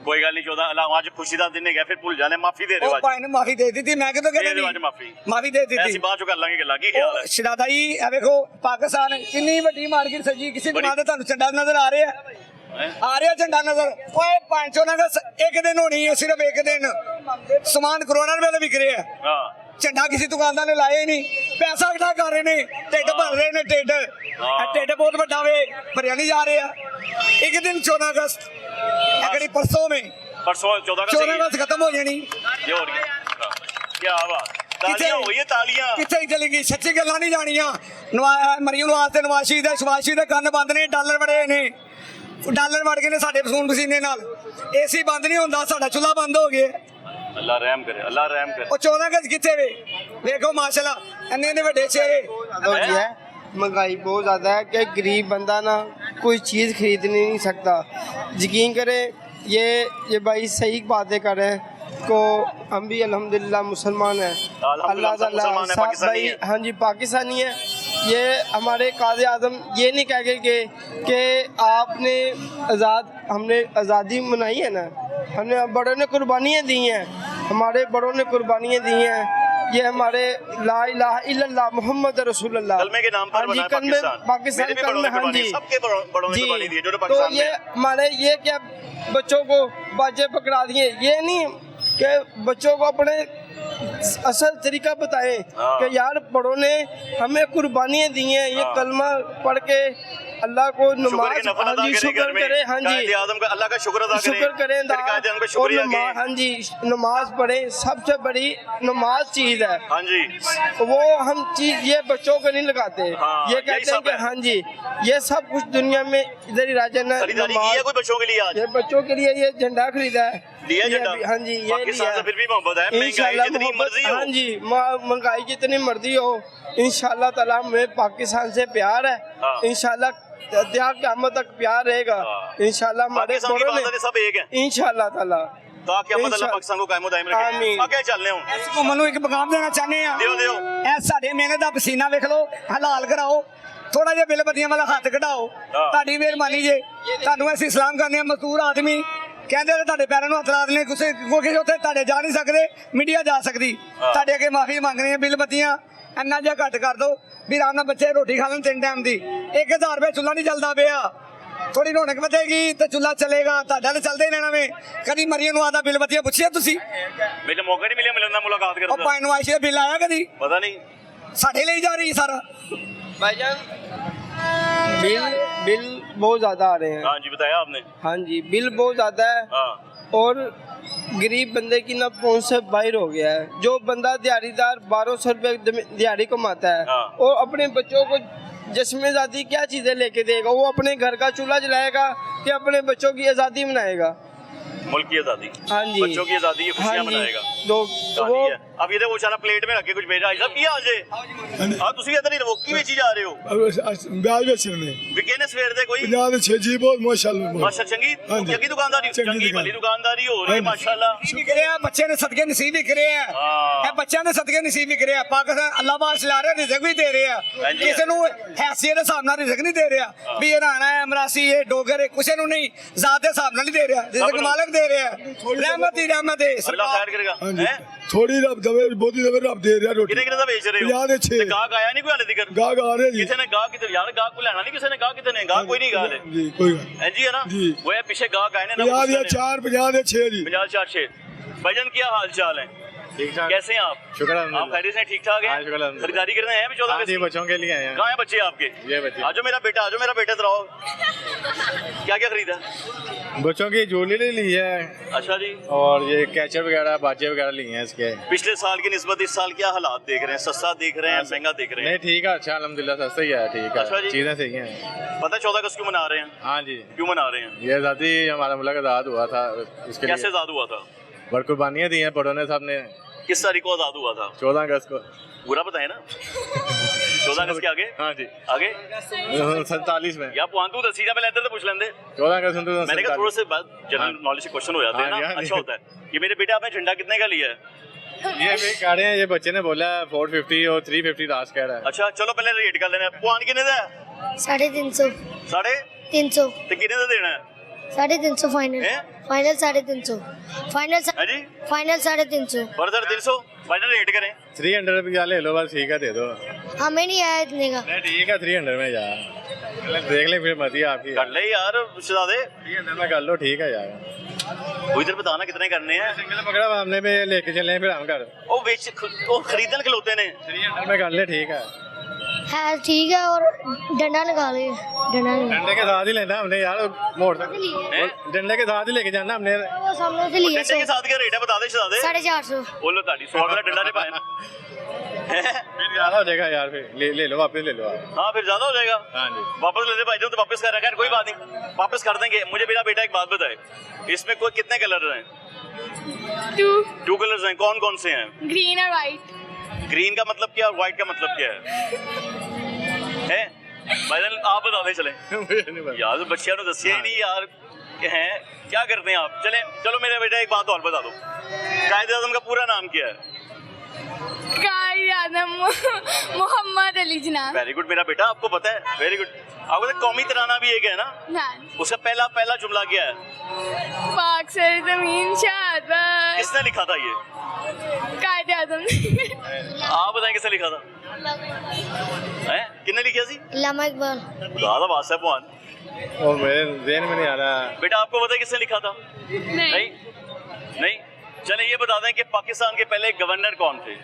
कोई गल नहीं, 14 अल्लाह आज खुशी का दिन है, फिर भूल जाने, माफी दे ਉਹ ਭਾਈ ਨੇ ਮਾਫੀ ਦੇ ਦਿੱਤੀ, ਮੈਂ ਕਿਦੋਂ ਕਹਿੰਦਾ ਅੱਜ ਨਹੀਂ ਮਾਫੀ ਦੇ ਦਿੱਤੀ। ਅਸੀਂ ਬਾਅਦ ਚ ਕਰ ਲਾਂਗੇ ਗੱਲਾਂ। ਕੀ ਖਿਆਲ ਹੈ? ਸ਼ਰਾਦਾਈ ਇਹ ਵੇਖੋ ਪਾਕਿਸਤਾਨ ਕਿੰਨੀ ਵੱਡੀ ਮਾਰਕੀਟ ਸਜੀ, ਕਿਸੇ ਦੁਕਾਨ ਤੇ ਤੁਹਾਨੂੰ ਝੰਡਾ ਨਜ਼ਰ ਆ ਰਿਹਾ? आ रहा झंडा नजर ओए 500 नगर एक दिन होनी है, सिर्फ एक दिन समान करोड़ों रुपए का बिक रहा है। हाँ झंडा किसी दुकानदार ने लाया ही नहीं, पैसा इकट्ठा कर रहे ने, ढिड भर रहे ने, ढिड बहुत बड़ा वे भरिया नहीं जा रहा। एक दिन 14 अगस्त अगली परसों में परसों 14 अगस्त खत्म हो जानी। ये हो रही है, क्या बात, तालियां हो, ये तालियां कितने चलेगी, सच्ची गल्लां नहीं जानियां। मरियम नवाज ते नवाज शरीफ दे शबाशी दे कंन बंद ने, डॉलर बड़े ने, डॉलर वड़ गए ने साडे पसून पसीने नाल, एसी बंद नहीं होंदा, साडा चूल्हा बंद हो गया। अल्लाह रहम करे, अल्लाह रहम करे। ਉਹ 14 गज किथे वे देखो माशाल्लाह ਇੰਨੇ ਨੇ ਵੱਡੇ ਚਿਹਰੇ। होती है महंगाई बहुत ज़्यादा है कि गरीब बंदा ना कोई चीज़ खरीद नहीं सकता। यकीन करें ये भाई सही बातें कर रहे हैं को हम भी अल्हम्दुलिल्लाह मुसलमान हैं, अल्लाह ताला सब भाई हाँ जी पाकिस्तानी है। ये हमारे काज़ी आज़म ये नहीं कहेंगे कि आपने हमने आज़ादी मनाई है ना, हमने बड़ों ने कुर्बानियाँ दी हैं, हमारे बड़ों ने कुर्बानियाँ दी हैं। ये हमारे ला इलाहा इल्लल्लाह मोहम्मद रसूलुल्लाह कलमे के नाम पर बना है पाकिस्तान मेरे भी बड़ों कलमे ने हाँ कुर्बानी, जी सबके बड़ों ने कुर्बानी दी है जो तो पाकिस्तान ये में। हमारे ये क्या बच्चों को बाजे पकड़ा दिए, ये नहीं कि बच्चों को अपने असल तरीका बताएं कि यार बड़ों ने हमें कुर्बानियाँ दी हैं। ये कलमा पढ़ के अल्लाह को नमाज हाँ जी शुक्र करे, हाँ जी आदम का अल्लाह का शुक्र अदा करें, शुक्र करें का और शुक्रिया नमाज हाँ जी नमाज पढ़े, सबसे बड़ी नमाज चीज है। हाँ जी वो हम चीज ये बच्चों को नहीं लगाते, हाँ, ये यही कहते हैं सब कि है। हाँ जी ये सब कुछ दुनिया में इधर ही राजन है। खरीदारी की है कोई बच्चों के लिए आज? ये बच्चों के लिए ये झंडा खरीदा है, लिया ये झंडा? अभी- हाँ जी ये पाकिस्तान लिया से फिर भी मोहब्बत है, महंगाई इंशाल्लाह जितनी मोहब्बत मर्जी हो। हाँ जी महंगाई जितनी मर्जी हो इंशाल्लाह ताला हमें पाकिस्तान से प्यार है। हाँ। इंशाल्लाह क़यामत तक प्यार रहेगा। हाँ। इंशाल्लाह हमारे पाकिस्तान की बड़ों बात है, सब एक है इंशाल्लाह ताला ताकि अल्लाह ताला पाकिस्तान को कायम दायम रखे। आमीन। आगे चलने हूं ਘੁੰਮਣ ਨੂੰ ਇੱਕ ਪੈगाम ਦੇਣਾ ਚਾਹੁੰਦੇ ਆ, ਦਿਓ ਦਿਓ ਇਹ ਸਾਡੇ ਮਿਹਨਤ ਦਾ ਪਸੀਨਾ ਵੇਖ ਲਓ, ਹਲਾਲ ਕਰਾਓ, ਥੋੜਾ ਜਿਹਾ ਬਿੱਲ ਬੱਤੀਆਂ ਵਾਲਾ ਹੱਥ ਕਢਾਓ, ਹਾਂ। ਤੁਹਾਡੀ ਮਿਹਰਬਾਨੀ ਜੇ। ਤੁਹਾਨੂੰ ਅਸੀਂ ਸਲਾਮ ਕਰਨੇ ਆ, ਮਜ਼ਦੂਰ ਆਦਮੀ ਕਹਿੰਦੇ ਨੇ ਤੁਹਾਡੇ ਪੈਰਾਂ ਨੂੰ ਹੱਥ ਲਾ ਦਿੰਦੇ ਕਿਸੇ ਕਿਉਂਕਿ ਉੱਥੇ ਤੁਹਾਡੇ ਜਾ ਨਹੀਂ ਸਕਦੇ, ਮੀਡੀਆ ਜਾ ਸਕਦੀ, ਤੁਹਾਡੇ ਅੱਗੇ ਮਾਫੀ ਮੰਗ ਰਹੇ ਆ, ਬਿੱਲ ਬੱਤੀਆਂ ਇੰਨਾ ਜਿਹਾ ਘੱਟ ਕਰ ਦਿਓ ਵੀ ਆਰਾਮ ਨਾਲ ਬੱਚੇ ਰੋਟੀ ਖਾ ਲੈਣ 3 ਟਾਈਮ ਦੀ। 1000 ਰੁਪਏ ਚੁੱਲ੍ਹਾ ਨਹੀਂ ਚੱਲਦਾ ਪਿਆ, ਥੋੜੀ ਰੌਣਕ ਵਧੇਗੀ ਤੇ ਚੁੱਲ੍ਹਾ ਚੱਲੇਗਾ, ਤੁਹਾਡਾ ਤਾਂ ਚੱਲਦਾ ਹੀ ਰਹਿਣਾ ਵੇ। ਕਦੀ ਮਰੀਮ ਨੂੰ ਆਦਾ ਬਿੱਲ ਬੱਤੀਆਂ ਪੁੱਛਿਆ ਤੁਸੀਂ? ਮੈਨੂੰ ਮੌਕਾ ਨਹੀਂ ਮਿਲਿਆ ਮਿਲਣ ਦਾ, ਮੁਲਾਕਾਤ ਉਹ ਕਰਨ ਦਾ, ਪਾਣੀ ਨੂੰ ਆਇਸ਼ੇ ਦਾ ਬਿੱਲ ਆਇਆ ਕਦੀ? ਪਤਾ ਨਹੀਂ। ਸਾਡੇ ਲਈ ਜਾ ਰਹੀ ਸਾਰਾ। भाईजान बिल बहुत ज्यादा आ रहे हैं। हाँ जी बताया आपने। हाँ जी बिल बहुत ज्यादा है हाँ और गरीब बंदे की ना पहुंच से बाहर हो गया है। जो बंदा दिहाड़ीदार 1200 रुपये दिहाड़ी कमाता है हाँ। और अपने बच्चों को जिसमें आज़ादी क्या चीज़ें लेके देगा? वो अपने घर का चूल्हा जलाएगा कि अपने बच्चों की आज़ादी मनाएगा? मुल्क की आजादी, हाँ जी बच्चों की आजादी की खुशियां मनाएगा। तो वो अब ये वो सारा प्लेट में रख के कुछ भेजा है, सब की हाल जे हां ਤੁਸੀਂ ਇਧਰ ਹੀ ਰਵੋ ਕੀ ਵੇਚੀ ਜਾ ਰਹੇ ਹੋ? ਵਿਆਹ ਵਿੱਚ ਨੇ ਵਿਕੇ ਨੇ ਸਵੇਰ ਦੇ ਕੋਈ ਪੰਜਾਬ ਦੇ ਛੇ ਜੀ ਬਹੁਤ ਮਾਸ਼ਾਅੱਲਾ ਮਾਸ਼ਾ ਚੰਗੀ ਹਾਂਜੀ। ਚੰਗੀ ਦੁਕਾਨਦਾਰੀ, ਚੰਗੀ ਚੰਗੀ ਭਲੀ ਦੁਕਾਨਦਾਰੀ ਹੋ ਰਹੀ ਹੈ ਹਾਂਜੀ। ਮਾਸ਼ਾਅੱਲਾ। ਵਿਕ ਰਿਹਾ, ਬੱਚੇ ਨੇ ਸਦਕੇ ਨਸੀਬ ਵਿਕ ਰਿਹਾ, ਹਾਂ। ਇਹ ਬੱਚਿਆਂ ਦੇ ਸਦਕੇ ਨਸੀਬ ਵਿਕ ਰਿਹਾ। ਪਾਕਿਸਤਾਨ ਅੱਲਾਹ ਬਾਦ ਚਲਾ ਰਿਹਾ, ਰਿਜ਼ਕ ਵੀ ਦੇ ਰਿਹਾ, ਹਾਂਜੀ। ਕਿਸੇ ਨੂੰ ਹੈਸੀਅਤ ਦੇ ਹਿਸਾਬ ਨਾਲ ਰਿਜ਼ਕ ਨਹੀਂ ਦੇ ਰਿਹਾ ਵੀ ਇਹ ਰਾਣਾ ਹੈ, ਅਮਰਾਸੀ ਹੈ, ਡੋਗਰ ਹੈ, ਕਿਸੇ ਨੂੰ ਨਹੀਂ, ਜ਼ਾਤ ਦੇ ਹਿਸਾਬ ਨਾਲ ਨਹੀਂ ਦੇ ਰਿਹਾ, ਰਿਜ਼ਕ ਮਾਲਕ ਦੇ ਰਿਹਾ। ਰਹਿਮਤ ਹੀ ਰਹਿਮਤ ਹੈ ਅੱਲਾਹ ਖੈਰ ਕਰੇਗਾ। ਹਾਂਜੀ ਹੈ ਥੋੜੀ ਰੱਬ ਦਵੇ ਬਹੁਤੀ ਦਵੇ ਰੱਬ ਦੇ ਰਿਹਾ ਰੋਟੀ ਕਿਨੇ ਕਿਨੇ ਦਾ ਵੇਚ ਰਹੇ ਹੋ? 50 ਦੇ 6 ਤੇ ਗਾਹਕ ਆਇਆ ਨਹੀਂ ਕੋਈ ਹਾਲੇ ਤੱਕ? ਗਾਹਕ ਆ ਰਹੇ ਜੀ ਕਿਸੇ ਨੇ ਗਾਹਕ ਕਿਤੇ ਯਾਰ ਗਾਹਕ को ਲੈਣਾ ਨਹੀਂ ਕਿਸੇ ਨੇ ਗਾਹਕ ਕਿਤੇ ਨੇ ਗਾਹਕ ਕੋਈ ਨਹੀਂ ਗਾਹਕ ਜੀ ਕੋਈ ਗੱਲ ਹੈ ਜੀ है ना जी। वो है पीछे गाहक आए ने ना 50 ਦੇ 4 50 ਦੇ 6 ਜੀ 50-4 भाईजान क्या हाल चाल है? ठीक ठाक कैसे हैं आप? शुक्र आप खैरियत से ठीक ठाक हाँ, हैं? शुक्र अल्हम्दुलिल्लाह। खरीदारी करने आए हैं 14 हाँ जी अगस्त की? बच्चों के लिए आए हैं। कहाँ हैं बच्चे आपके? ये बच्चे आजो मेरा बेटा इधर आओ। क्या क्या खरीदा? बच्चों की ज्वेलरी ली है अच्छा जी। और ये कैचर वगैरह बाजे वगैरह लिए हैं इसके। पिछले साल की निस्बत इस साल क्या हालात देख रहे हैं? सस्ता देख रहे हैं, महंगा देख रहे हैं? नहीं ठीक है, अच्छा अल्हम्दुलिल्लाह सस्ता ही है, ठीक अच्छा है जी। चीज़ें सही हैं। पता 14 अगस्त क्यों मना रहे हैं? हाँ जी क्यों मना रहे हैं? ये आज़ादी हमारा मुल्क आज़ाद हुआ था, उसके कैसे लिए आजाद हुआ था? बड़ी कुर्बानियाँ दी हैं बड़ों ने साहब ने। किस तारीख को आजाद हुआ था? 14 अगस्त को। पूरा बताए ना। 14 अगस्त के आगे हाँ जी आगे 47 में। या पुआंतू दसी पहले इधर तो पूछ लेंदे। 14 अगस्त मैंने कहा थोड़ा से बात जनरल हाँ। नॉलेज के क्वेश्चन हो जाते हैं हाँ जी, ना, हाँ जी। अच्छा होता है। ये मेरे बेटे आपने झंडा कितने का लिया है? ये भी कह रहे हैं, ये बच्चे ने बोला 450 और 350 लास्ट कह रहा है। अच्छा चलो पहले रेट कर लेने। पुआन कितने दा है? 350 साढ़े 300 ते कितने दा देना है? 350 फाइनल हैं? फाइनल 350 फाइनल है जी फाइनल 350 पर 350 फाइनल रेट करें। 300 रुपया ले लो बस, ठीक है दे दो। हमें नहीं आया इतने का। नहीं ठीक है 300 में यार। देख ले फिर मत ही आपकी कर ले यार शहजादे, मैं कर लो ठीक है यार। वो इधर बताना कितने करने हैं। सिंगल पकड़ा हमने में लेके चले फिर हम कर ओ बेच ओ खरीदन खिलौते ने। 300 में कर ले ठीक है। ठीक है और डंडा निकाले डंडे के साथ ही लेना हमने यार, मोड़ डंडे के साथ ही लेके जाना हमने। सामने से लिए डंडे के साथ क्या रेट है बता दे शहजादे। 450। बोलो ताड़ी 100 वाला डंडा नहीं पाए ना। फिर ज्यादा हो जाएगा यार, फिर ले लो वापस ले लो आप। हाँ फिर ज्यादा हो जाएगा। हाँ जी वापस ले ले भाई, तो वापस कर रहा है, कोई बात नहीं वापस कर देंगे। मुझे मेरा बेटा एक बात बताए, इसमें कोई कितने कलर हैं? 2 कलर्स हैं। कौन कौन से हैं? ग्रीन और व्हाइट। ग्रीन का मतलब क्या और व्हाइट का मतलब क्या है भाईजान आप बता दें। चले यार बच्चियां तो दसिया ही नहीं यार हैं, क्या करते हैं आप। चले चलो मेरे बेटा एक बात और बता दो, कायदे आज़म का पूरा नाम क्या है? मोहम्मद अली जनाब। वेरी गुड मेरा बेटा, आपको पता है, वेरी गुड। आपको तो कौमी तराना भी एक है ना, उसका पहला जुमला क्या है? पाक से जमीन शाबाश। किसने लिखा था ये? कायदे आज़म। आप बताएं किसने लिखा था? किसने लिखा सी? अल्लामा इकबाल। दादा वासा भगवान और मेरे ज़हन में नहीं आ रहा। बेटा आपको पता है किसने लिखा था? नहीं चले ये बता दें कि पाकिस्तान के पहले गवर्नर कौन थे?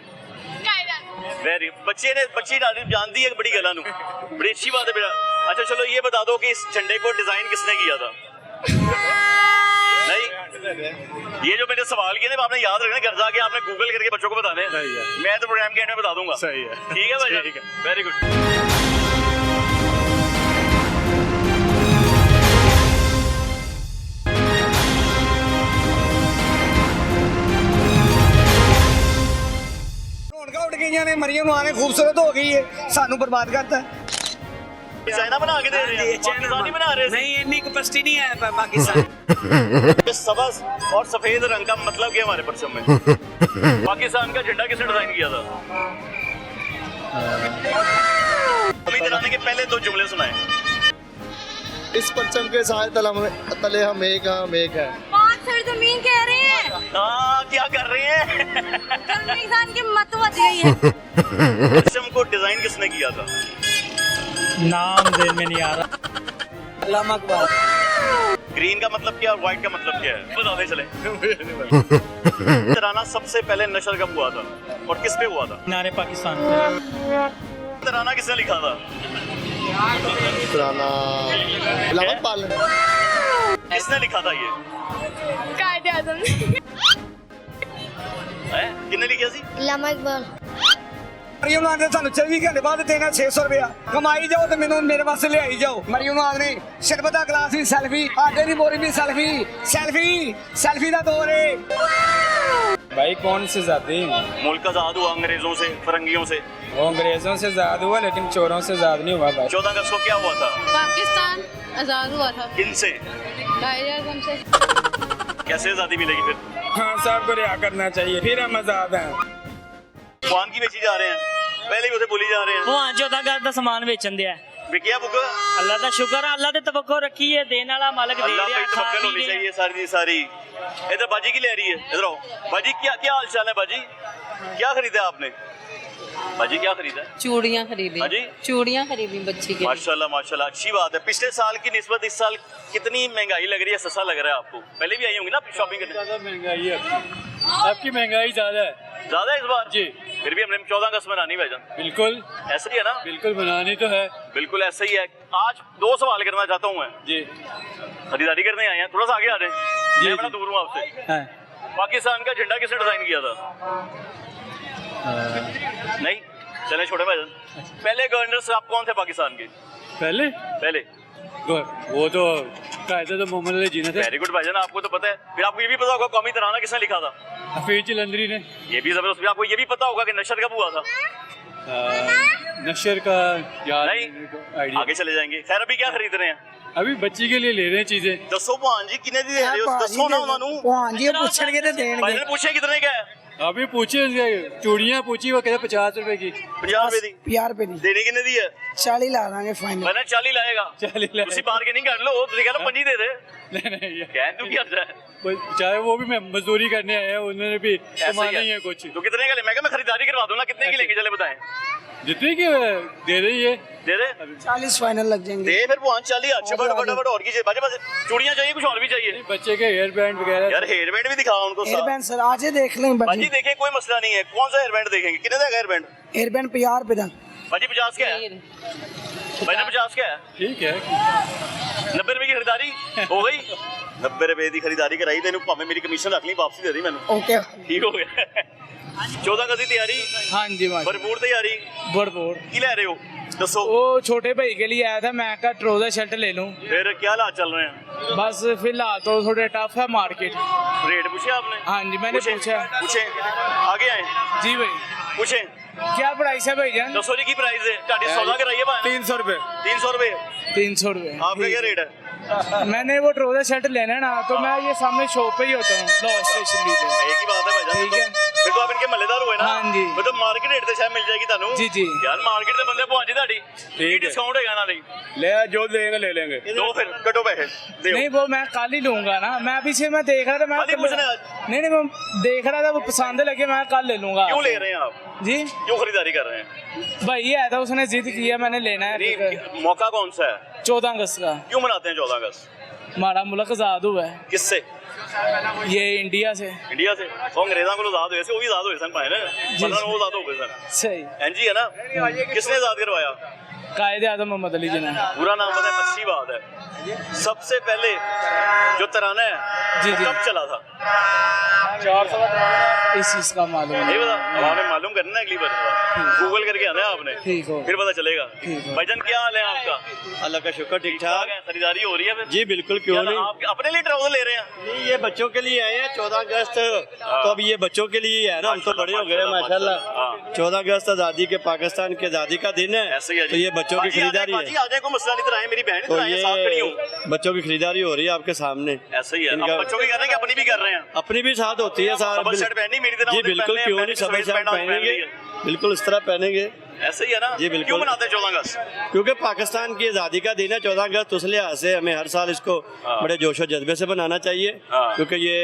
वेरी बच्ची जानती है बड़ी गला नू, बड़ी अच्छी बात है बेटा। अच्छा चलो ये बता दो कि इस झंडे को डिजाइन किसने किया था? नहीं, ये जो मैंने सवाल किए थे आपने याद रखना, घर जाके आपने गूगल करके बच्चों को बताने। मैं तो प्रोग्राम के एंड में बता दूंगा। सही है, ठीक है भाई, वेरी गुड। उड़ गई ने मरियम ने खूबसूरत हो गई है, सानू बर्बाद करता है। चाइना बना के दे रहे हैं, पाकिस्तानी बना रहे हैं। नहीं इतनी कैपेसिटी नहीं है पाकिस्तान। सबज और सफेद रंग का मतलब क्या हमारे परचम में? पाकिस्तान का झंडा किसने डिजाइन किया था? अभी दिलाने के पहले 2 जुमले सुनाए। इस परचम के तले हम एक हैं। जमीन कह रहे हैं। क्या कर रहे हैं? इंसान की मत बच गई है। परचम को डिजाइन किसने किया था? नाम देन में नहीं आ रहा। अल्लामा इकबाल। ग्रीन का मतलब क्या और व्हाइट का मतलब क्या है? बताते चले। तराना सबसे पहले नशर कब हुआ था और किस पे हुआ था? नारे पाकिस्तान पे। तराना किसने लिखा था? किसने लिखा था ये? कायदे आज़म। किसने लिखा सी? अल्लामा इकबाल। मरियम ने सानू 24 घंटे बाद देना 600 रुपया कमाई जाओ तो मैनू मेरे वास्ते ले आई जाओ। मरियम ने शरबत दा गिलास भी सेल्फी, आटे दी बोरी भी सेल्फी दा दौर है। भाई कौन से जाते मुल्क आजाद हुआ अंग्रेजों से, फिरंगियों से। वो अंग्रेजों से आजाद हुआ लेकिन चोरों से आजाद नहीं हुआ भाई। 14 अगस्त को क्या हुआ था? पाकिस्तान आजाद हुआ था। किन से? कायदे आज़म से। कैसे आजादी मिलेगी फिर? हाँ साहब को रिहा करना चाहिए, फिर हम आजाद हैं। भगवान की बेची जा रहे हैं, पहले ही उसे बोली जा रहे हैं। भगवान 14 अगस्त ਦਾ ਸਮਾਨ ਵੇਚਣ ਦਿਆ बिकिया बुक। ਅੱਲਾ ਦਾ ਸ਼ੁਕਰ ਹੈ, ਅੱਲਾ ਤੇ ਤਵੱਕੋ ਰੱਖੀ ਹੈ, ਦੇਣ ਵਾਲਾ ਮਾਲਕ ਦੇ अल्लाह ਰਿਹਾ पे ਖਾ तवक्कल ਪੀ होनी ਰਹੇ चाहिए सारी की सारी। इधर बाजी की ले रही है, इधर आओ बाजी। क्या हाल चाल है बाजी? क्या खरीदा आपने? बाजी क्या खरीदा? चूड़ियाँ खरीदी। हाँ जी, चूड़ियाँ खरीदी बच्ची के। माशाल्लाह माशाल्लाह, अच्छी बात है। पिछले साल की निस्बत इस साल कितनी महंगाई लग रही है? सस्ता लग रहा है आपको? पहले भी आई होंगी ना शॉपिंग करने। ज़्यादा महंगाई है आपकी महंगाई ज़्यादा है। ज्यादा इस बार जी, फिर भी हमने 14 अगस्त मनानी भाईजान। बिल्कुल ऐसा ही है ना? बिल्कुल बनानी तो है। बिल्कुल ऐसा ही है। आज 2 सवाल करना चाहता हूँ मैं। जी खरीदारी करने आए हैं, थोड़ा सा आगे आ रहे हैं। मैं बड़ा दूर हूँ आपसे। हाँ। पाकिस्तान का झंडा किसने डिजाइन किया था? नहीं चले छोटे भाईजान। पहले गवर्नर साहब कौन थे पाकिस्तान के? पहले वो तो कायदे तो मोहम्मद अली जीना थे। वेरी गुड भाईजान, आपको तो पता है। फिर आपको ये भी पता होगा कौमी तराना किसने लिखा था? हफीज जलंधरी ने। ये भी जबरदस्त। आपको ये भी पता होगा कि नशर कब हुआ था? नशर का याद नहीं, आइडिया। आगे चले जाएंगे। खैर अभी क्या खरीद रहे हैं? अभी बच्ची के लिए ले रहे हैं चीजें। दसो भान जी कितने दी दे रहे हो? दसो ना उन्होंने। भान जी पूछणगे ते देणगे। भाईजान पूछे कितने का है? अभी पूछे चूड़ियाँ पूछी, वो कहते 50 रुपए की। 50 रुपए दी। 50 रुपए दी। देने कितने दी है? 40 ला दांगे फाइनल। मैंने 40 लाएगा। 40 लाएगा। उसी बार्गेनिंग कर लो, तो कह लो 25 दे दे। नहीं यार, कह तू क्या है? चाहे वो भी मैं मजदूरी करने आए हैं, उन्होंने भी कमाना ही है कुछ। तो कितने का ले? मैं खरीदारी करवा दूं ना, कितने की लेंगे चले बताएं। जितनी की दे रही है दे रहे 40 फाइनल लग जाएंगे। दे फिर 540 अच्छे फटाफट और कीजिए बजे बजे चूड़ियां चाहिए कुछ और भी चाहिए बच्चे के हेयर बैंड वगैरह। यार हेयर बैंड भी दिखाओ उनको हेयर बैंड सर आज ही देख लें बाजी देखें कोई मसला नहीं है कौन सा हेयर बैंड देखेंगे कितने का हेयर बैंड हेयर बैंड 50 रुपए का बाजी 50 क्या है भाई 50 क्या है ठीक है 90 रुपए की खरीदारी हो गई 90 रुपए की खरीदारी कराई तेन भावे मेरी कमीशन रख ली वापसी दे दी मैंने ओके ठीक हो गया 14 गज की तैयारी हाँ जी भरपूर तैयारी भरपूर की ले रहे हो दसो वो छोटे भाई के लिए आया था मैं कहा ट्राउजर शर्ट ले लूं फिर क्या हालात चल रहे हैं बस फिलहाल तो थोड़े टफ है मार्केट। रेट पूछे आपने हाँ जी मैंने पूछा। पूछे आगे आए जी भाई पूछे क्या प्राइस है भाई जान? दसो जी की प्राइस है टाटी सौदा कराइए 300 रुपए 300 रुपए 300 रुपए। आपका क्या रेट है मैंने वो ट्राउजर शर्ट लेना है ना तो मैं ये सामने शॉप पे ही होता हूँ लाहौर स्टेशन पे। एक ही बात है भाईजान ठीक है। फिर तो आप इनके मल्लेदार हुए ना हाँ जी। मतलब मार्केट रेट ਤੇ ਸ਼ਾਇਦ ਮਿਲ ਜਾਏਗੀ ਤੁਹਾਨੂੰ जी जी यार मार्केट ਦੇ ਬੰਦੇ ਪਹੁੰਚੀ ਤੁਹਾਡੀ ਕੀ ਡਿਸਕਾਊਂਟ ਹੈਗਾ ਨਾਲ ਹੀ ले जो देंगे ले लेंगे। दो फिर कटो पैसे दियो नहीं वो मैं कल ही लूंगा ना मैं पीछे मैं देख रहा था मैं खाली पूछना है आज। नहीं मैं देख रहा था वो पसंद लगे मैं कल ले लूंगा। क्यों ले रहे हैं आप जी क्यों खरीदारी कर रहे हैं भाई आया था उसने जिद किया मैंने लेना है। नहीं मौका कौन सा है 14 अगस्त का क्यों मनाते हैं 14 अगस्त हमारा मुल्क आजाद हुआ है किससे ये इंडिया से। इंडिया से वो अंग्रेजों को आजाद हुए थे वो भी आजाद हुए सन पाए ना मतलब वो आजाद हो गए सन सही एनजी है ना किसने आजाद करवाया कायदे आजम मोहम्मद अली जिन्ना। पूरा नाम पता है अच्छी बात है सबसे पहले जो तराना है जी, जी। कब चला था 400 इस चीज का मालूम नहीं पता अब आपने मालूम करना है अगली बार गूगल करके आना है आपने ठीक हो फिर पता चलेगा ठीक हो। भाईजान क्या हाल है आपका अल्लाह का शुक्र ठीक ठाक है खरीदारी हो रही है फिर जी बिल्कुल क्यों यार, नहीं। आप अपने लिए ट्राउजर ले रहे हैं नहीं ये बच्चों के लिए आए हैं 14 अगस्त तो अब ये बच्चों के लिए है ना हम तो बड़े हो गए माशाल्लाह। हाँ। 14 अगस्त आज़ादी के पाकिस्तान की आज़ादी का दिन है ऐसे ही है जी। तो ये बच्चों की बाजी आ जाए, खरीदारी बाजी है आ जाए कोई मसला नहीं इधर आए मेरी बहन तो इधर आए साथ खड़ी हूँ ये बच्चों की खरीदारी हो रही है आपके सामने। ऐसा ही है इनका- अब बच्चों की कर रहे हैं कि अपनी भी कर रहे हैं अपनी भी साथ होती है साथ सबल शर्ट पहनी मेरी तरह जी उन्हें बिल्कुल पहनने हैं, क्यों मैंने नहीं सबल सफेद शर्ट पहना, पहन पहनेंगे ली है। बिल्कुल इस तरह पहनेंगे ऐसे ही है ना जी, बिल्कुल। क्यों मनाते हैं 14 अगस्त क्योंकि पाकिस्तान की आज़ादी का दिन है 14 अगस्त उस लिहाज से हमें हर साल इसको बड़े जोश और जज्बे से मनाना चाहिए हाँ। क्योंकि ये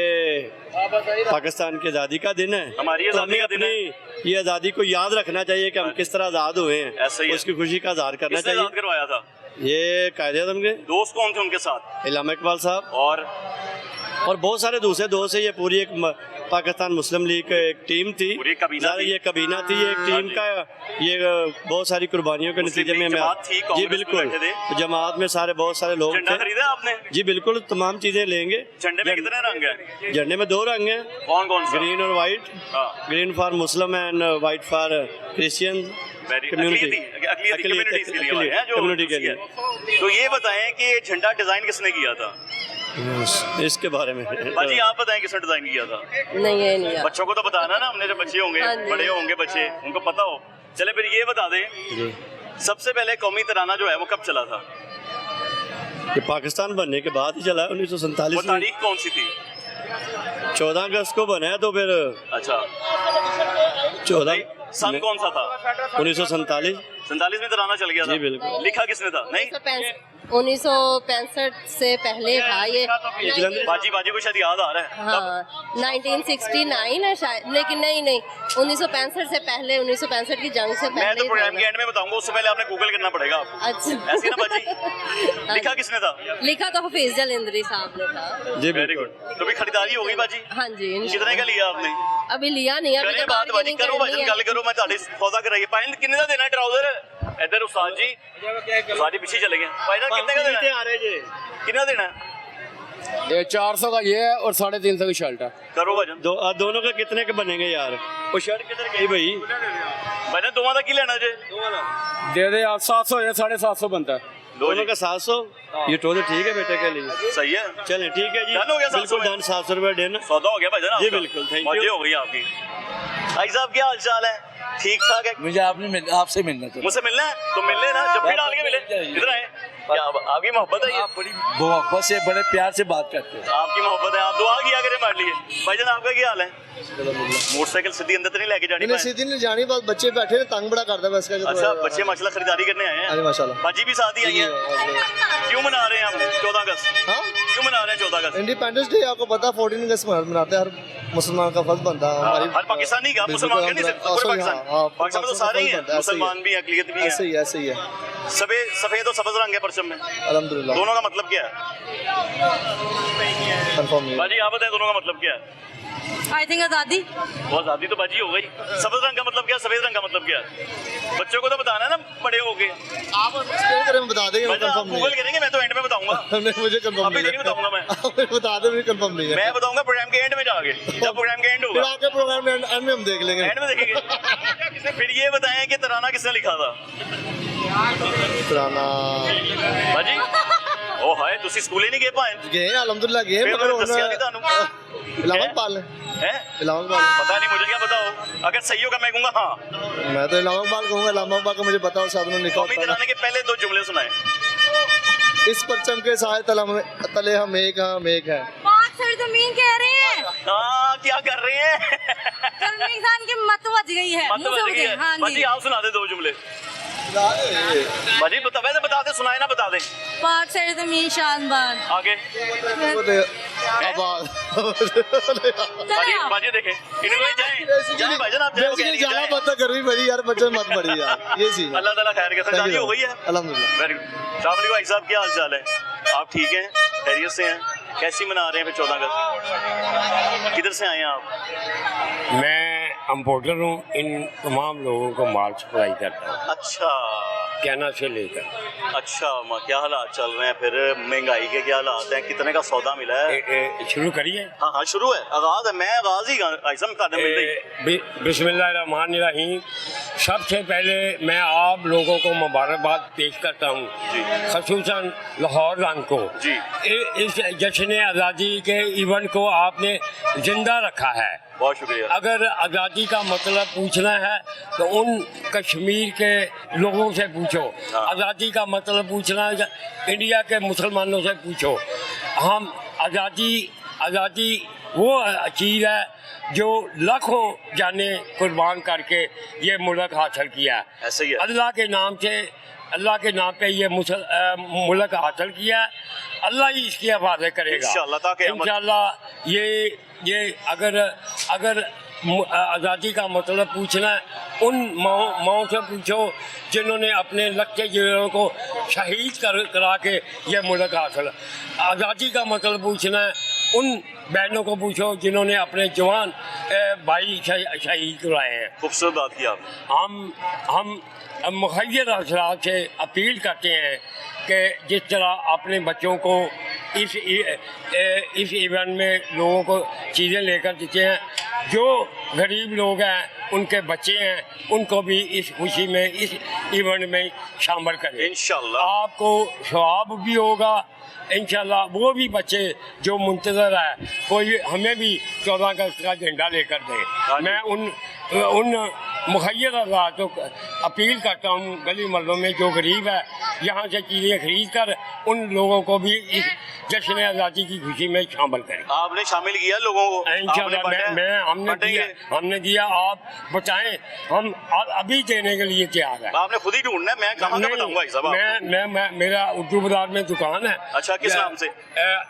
पाकिस्तान की आज़ादी का दिन है हमारी तो आज़ादी हमें का दिन है। अपनी ये आज़ादी को याद रखना चाहिए कि हम किस तरह आज़ाद हुए ऐसा ही हैं है। उसकी खुशी का इजहार करना किसने आजाद चाहिए। करवाया था ये कायदे आज़म के दोस्त कौन थे उनके साथ इलामा इकबाल साहब और बहुत सारे दूसरे दोस्त है। ये पूरी एक पाकिस्तान मुस्लिम लीग की एक टीम थी पूरी कबीना थी। ये कबीना थी एक टीम का ये बहुत सारी कुर्बानियों के मुस्लिम नतीजे में लीग जमात थी, जी कांग्रेस में बिल्कुल बैठे थे। जमात में सारे बहुत सारे लोग झंडा थे खरीदा आपने जी बिल्कुल तमाम चीजें लेंगे। झंडे में कितने रंग है झंडे में 2 रंग हैं कौन कौन सा ग्रीन और वाइट। हाँ। Green for Muslim and white for Christian community community के लिए है जो कम्युनिटी के लिए। तो ये बताएं कि ये झंडा डिजाइन किसने किया था इसके बारे में बाजी आप बताएं किसने डिजाइन किया था नहीं ये नहीं बच्चों को तो बताना ना हमने जो बच्चे होंगे हाँ जी। बड़े होंगे बच्चे उनको पता हो। चले फिर ये बता दें जी सबसे पहले कौमी तराना जो है वो कब चला था ये पाकिस्तान बनने के बाद ही चला है वो 1947 में। तारीख कौन सी थी 14 अगस्त को बना है तो फिर अच्छा 14 सन कौन सा था 1947 47 में तराना चल गया था जी, बिल्कुल। लिखा किसने था नहीं 1965 से पहले था ये बाजी बाजी को शायद याद आ रहा है हाँ 1969 है शायद लेकिन नहीं 1965 से पहले 1965 की जंग से मैं पहले तो प्रोग्राम के एंड में बताऊंगा उससे पहले आपने गूगल करना पड़ेगा आपको अच्छा ऐसी ना बाजी लिखा किसने था लिखा तो हफीज जलंधरी साहब ने था। जी वेरी बिल्कुल गुड तो भी खरीदारी हो गई बाजी हाँ जी कितने का लिया आपने अभी लिया नहीं अभी करें तो बात बाजी bargaining करो करनी भाई है। गल करो मैं ਤੁਹਾਡੀ सौदा कराइए पाइन कितने का देना है ट्राउजर इधर उस्ताद जी सारी पीछे चले गए भाई ना कितने का देना है आ रहे जी कितना देना है ये 400 का ये है और 350 की शर्ट है। करो भजन दोनों का कितने के बनेंगे यार वो शर्ट किधर गई भाई भजन दोवां ਦਾ ਕੀ ਲੈਣਾ ਜੇ दे दे आप 700 या 750 बनता है। दोनों का 700 ये ट्रोजर ठीक है बेटे के लिए सही है चलें ठीक है जी डन हो गया 700 बिल्कुल में। डन 700 रुपये डन सौदा हो गया भाई जी बिल्कुल थैंक मौजे यू हो गई आपकी भाई साहब क्या हाल चाल है ठीक ठाक है मुझे आपसे मिलना था। मुझसे मिलना है तो मिल लेना जब भी डाल के मिले इधर आए क्या आपकी मोहब्बत है ये बड़ी मोहब्बत से बड़े प्यार से बात करते हैं। आपकी मोहब्बत है आप दुआ किया करें हमारे लिए भाईजान आपका क्या हाल है मोटरसाइकिल सीधी अंदर तो नहीं लेके जानी पाए? सीधी नहीं जानी, बस बच्चे बैठे तंग बड़ा करता है इसका। अच्छा, बच्चे माशाल्लाह खरीदारी करने आए हैं। माशाल्लाह। बाजी भी साथ ही आई है। क्यों मना रहे हैं हम 14 अगस्त? हाँ, क्यों मना रहे हैं 14 अगस्त? इंडिपेंडेंस डे आपको पता 14 अगस्त मनाते हैं, हर मुसलमान का फर्ज बनता है। हमारी हर पाकिस्तानी का, मुसलमान का नहीं सिर्फ, पूरे पाकिस्तान। पाकिस्तान में तो सारे ही हैं, मुसलमान भी हैं, अक़लियत भी हैं। ऐसे ही है। सफेद और सब्ज़ रंग है परचम में, अल्हम्दुलिल्लाह। दोनों का मतलब क्या है? कंफर्म नहीं। बाजी आप बताएं, दोनों का मतलब क्या है? आई थिंक आज़ादी। वो आज़ादी तो बाजी हो गई। सब्ज़ रंग का मतलब क्या है, सफेद रंग का मतलब क्या है? बच्चों को तो बताना है ना, बड़े हो गए। आप एक्सप्लेन करें, मैं बता देंगे। कंफर्म गूगल करेंगे, मैं तो एंड में बताऊंगा। नहीं, मुझे कंफर्म अभी नहीं बताऊंगा मैं। बता दे, मुझे कंफर्म नहीं है। मैं बताऊंगा प्रोग्राम के एंड में जाके, जब प्रोग्राम के एंड फिर होगा। आके प्रोग्राम में एंड में हम देख लेंगे। एंड में देखेंगे। फिर ये बताएं कि तराना किसने लिखा था? पुराना बाजी ओ हाय, तुसी स्कूले नहीं गए पाए? गए अल्हम्दुलिल्लाह गए, फिर मगर दसिया नहीं तानू इलाहाबाद पाल है। इलाहाबाद पता नहीं, मुझे क्या पता हो। अगर सही होगा मैं कहूंगा हाँ। मैं तो इलाहाबाद कहूँगा, इलाहाबाद का मुझे पता हो, साहब ने लिखा कौमी होता तराने के पहले 2 जुमले सुनाए। है। इस परचम के साए तले हम एक हैं। पाक सर जमीन कह रहे हैं। हाँ, क्या कर रहे हैं? इंसान की मत बच गई है। मत बच गई है। हाँ बाजी आप सुना दे 2 जुमले। बाजी बता, वैसे बता दे, सुनाए ना बता दे। पाक सर जमीन शानबान। आगे आबाद। बाजी देखें, इन्होंने जाए भाईजान, आप जाए जाना पता करवी बड़ी यार, बच्चों मत पड़ी यार, ये चीज। अल्लाह ताला खैर करे। शादी हो गई है अल्हम्दुलिल्लाह। Very good. शाम भाई साहब क्या हाल चाल है? आप ठीक हैं, खैरियत से हैं? कैसी मना रहे हैं फिर 14 अगस्त? किधर से आए हैं आप? मैं इम्पोर्टर हूँ, इन तमाम लोगों को माल सप्लाई करता हूँ, अच्छा कैना से लेकर। अच्छा, क्या हालात चल रहे हैं फिर? महंगाई के क्या हालात हैं? कितने का सौदा मिला है? शुरू करिए। हाँ हाँ, शुरू है, आगाज है। मैं आगाज ही ऐसा बिस्मिल्लाहिर्रहमानिर्रहीम। सबसे पहले मैं आप लोगों को मुबारकबाद पेश करता हूँ, ख़ुसूसन लाहौर रंग को। जी। इस जश्न आज़ादी के इवेंट को आपने जिंदा रखा है। बहुत शुक्रिया। अगर आज़ादी का मतलब पूछना है तो उन कश्मीर के लोगों से पूछो, आज़ादी का मतलब पूछना है इंडिया के मुसलमानों से पूछो। हम आज़ादी वो चीज़ है जो लाखों जाने कुर्बान करके ये मुल्क हासिल किया। ऐसे ही है। अल्लाह के नाम पे ये मुल्क हासिल किया। अल्लाह ही इसकी हिफाजत करेगा इंशाअल्लाह। ये अगर आज़ादी का मतलब पूछना है, उन माओ से पूछो जिन्होंने अपने लक्ष्य जिलों को शहीद करा के ये मुल्क हासिल। आज़ादी का मतलब पूछना है, उन बहनों को पूछो जिन्होंने अपने जवान भाई शहीद कराए हैं। खूबसूरत बात की आप। हम मुखय्यर अफराद से अपील करते हैं कि जिस तरह अपने बच्चों को इस इवेंट में लोगों को चीज़ें लेकर देते हैं, जो गरीब लोग हैं उनके बच्चे हैं, उनको भी इस खुशी में, इस इवेंट में शामिल करें। इंशाल्लाह आपको सवाब भी होगा इंशाल्लाह। वो भी बच्चे जो मुंतज़र है, कोई हमें भी 14 अगस्त का झंडा लेकर दें। मैं उन मुखय्यर अफराद को अपील करता हूँ, गली मोहल्लों में जो गरीब है, यहाँ से चीज़ें खरीद कर उन लोगों को भी इस जश्न आज़ादी की खुशी में शामिल करें। आपने शामिल किया लोगों को? इंशाल्लाह हमने दिया। आप बताएं, हम अभी देने के लिए तैयार हैं। आपने खुद ही ढूंढना है, मैं कहाँ का बताऊंगा भाई साहब? मैं मेरा उर्दू बाजार में दुकान है। अच्छा, किस नाम से?